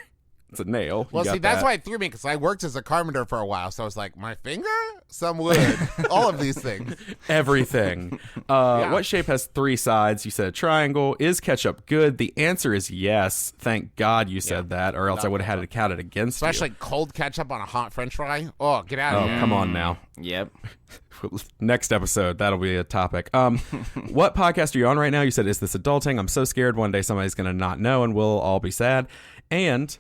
It's a nail. Well, see, that's why it threw me, because I worked as a carpenter for a while, so I was like, my finger? Some wood. All of these things. Everything. What shape has 3 sides? You said a triangle. Is ketchup good? The answer is yes. Thank God you said that, or else I would have had to count it against you. Especially cold ketchup on a hot French fry. Oh, get out of here. Oh, come on now. Yep. Next episode, that'll be a topic. What podcast are you on right now? You said, is this adulting? I'm so scared one day somebody's going to not know and we'll all be sad. And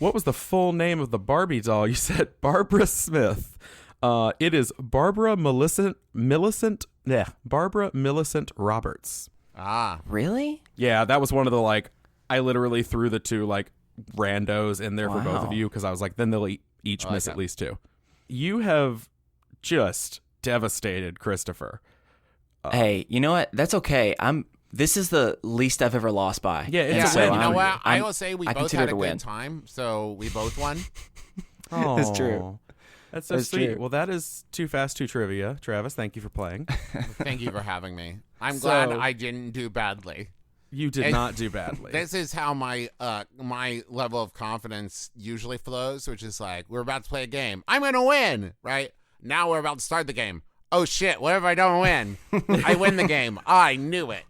what was the full name of the Barbie doll? You said Barbara Smith. It is Barbara Millicent Roberts. Ah. Really? Yeah, that was one of the I literally threw the 2 randos in there for both of you because I was like, then they'll each miss at least 2. You have just devastated Christopher. Hey, you know what? That's okay. This is the least I've ever lost by. Yeah, it's Yeah, a win. you know what? I will say we I both consider had it a a win. good time, so we both won. That's true. That's so That's sweet. true. Well, that is Too Fast, Too Trivia. Travis, thank you for playing. Thank you for having me. I'm glad I didn't do badly. You did not do badly. This is how my my level of confidence usually flows, which is like, we're about to play a game. I'm going to win, right? Now we're about to start the game. Oh, shit. What if I don't win? I win the game. I knew it.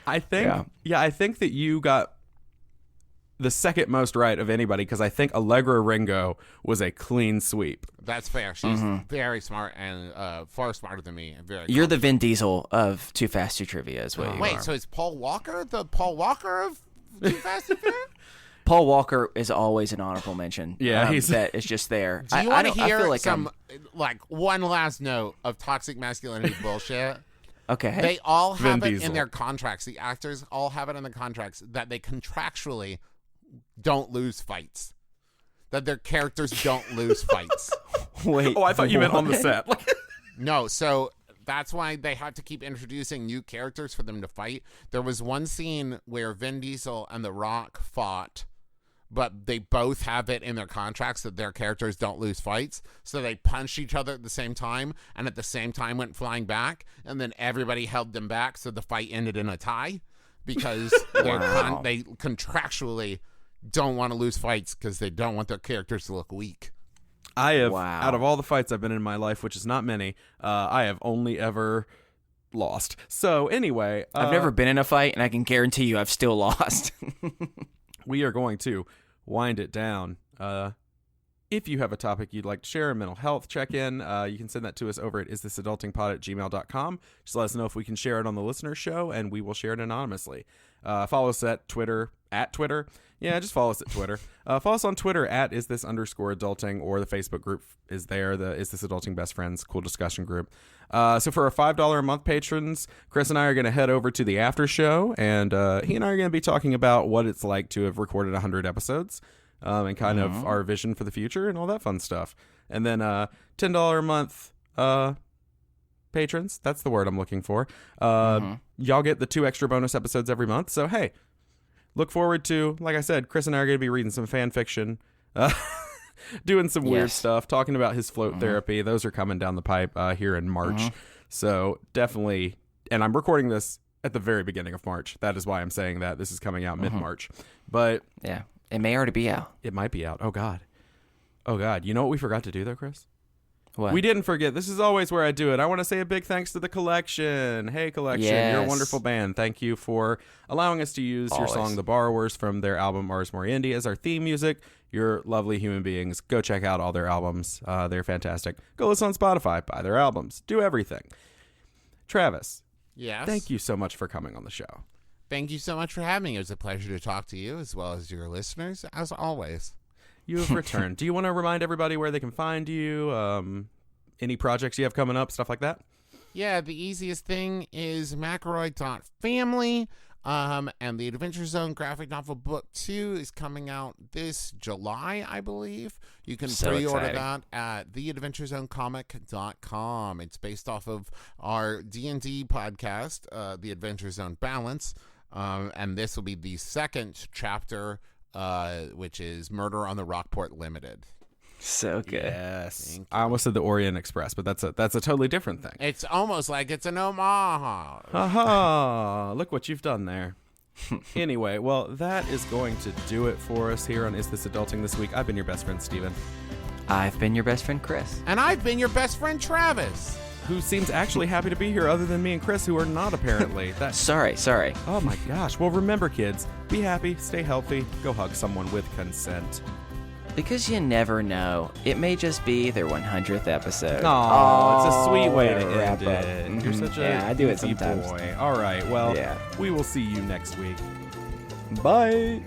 I think that you got the second most right of anybody because I think Allegra Ringo was a clean sweep. That's fair. She's very smart and far smarter than me. And very You're the Vin Diesel of Too Fast, Too Trivia is what you are. Wait, so is Paul Walker the Paul Walker of Too Fast and Furious? Paul Walker is always an honorable mention. Yeah, that is just there. Do you want to I hear feel like some one last note of toxic masculinity bullshit? Okay. They all Vin have it Diesel. in their contracts. The actors all have it in the contracts that they contractually don't lose fights. That their characters don't lose fights. Wait. Oh, I thought you meant on the set. No, so that's why they have to keep introducing new characters for them to fight. There was one scene where Vin Diesel and The Rock fought, but they both have it in their contracts that their characters don't lose fights. So they punched each other at the same time and at the same time went flying back. And then everybody held them back. So the fight ended in a tie because they contractually don't want to lose fights because they don't want their characters to look weak. I have, out of all the fights I've been in my life, which is not many, I have only ever lost. So anyway. I've never been in a fight, and I can guarantee you I've still lost. We are going to wind it down. If you have a topic you'd like to share, a mental health check-in, you can send that to us over at isthisadultingpod@gmail.com. Just let us know if we can share it on the listener show, and we will share it anonymously. Follow us at Twitter. Yeah, just follow us at Twitter. Follow us on Twitter at @isthisunderscoreadulting, or the Facebook group is there, the Is This Adulting Best Friends cool discussion group. So for our $5 a month patrons, Chris and I are going to head over to the after show, and he and I are going to be talking about what it's like to have recorded 100 episodes, and kind of our vision for the future and all that fun stuff. And then $10 a month patrons, that's the word I'm looking for. Y'all get the 2 extra bonus episodes every month. So hey, look forward to, like I said, Chris and I are going to be reading some fan fiction, doing some weird stuff, talking about his float therapy. Those are coming down the pipe here in March. So definitely, and I'm recording this at the very beginning of March. That is why I'm saying that. This is coming out mid-March. But yeah, it may already be out. It might be out. Oh, God. Oh, God. You know what we forgot to do, though, Chris? What? We didn't forget. This is always where I do it. I want to say a big thanks to the Collection. Hey, Collection, you're a wonderful band. Thank you for allowing us to use your song, The Borrowers, from their album Mars More Indie as our theme music. You're lovely human beings. Go check out all their albums. They're fantastic. Go listen on Spotify. Buy their albums. Do everything. Travis. Yes? Thank you so much for coming on the show. Thank you so much for having me. It was a pleasure to talk to you as well as your listeners, as always. You have returned. Do you want to remind everybody where they can find you? Any projects you have coming up, stuff like that? Yeah, the easiest thing is McElroy.family. And the Adventure Zone graphic novel book 2 is coming out this July, I believe. You can pre-order that at theadventurezonecomic.com. It's based off of our D&D podcast, The Adventure Zone Balance. And this will be the second chapter, which is Murder on the Rockport Limited. So good. Yes. I almost said the Orient Express, but that's a totally different thing. It's almost like it's an homage. Aha! Look what you've done there. Anyway, well, that is going to do it for us here on Is This Adulting This Week. I've been your best friend, Steven. I've been your best friend, Chris. And I've been your best friend, Travis. Who seems actually happy to be here other than me and Chris, who are not apparently. Sorry. Oh my gosh. Well, remember, kids, be happy, stay healthy, go hug someone with consent. Because you never know. It may just be their 100th episode. Oh, it's a sweet way to wrap end up. it. You're such a I do it easy sometimes. boy. All right, well, we will see you next week. Bye.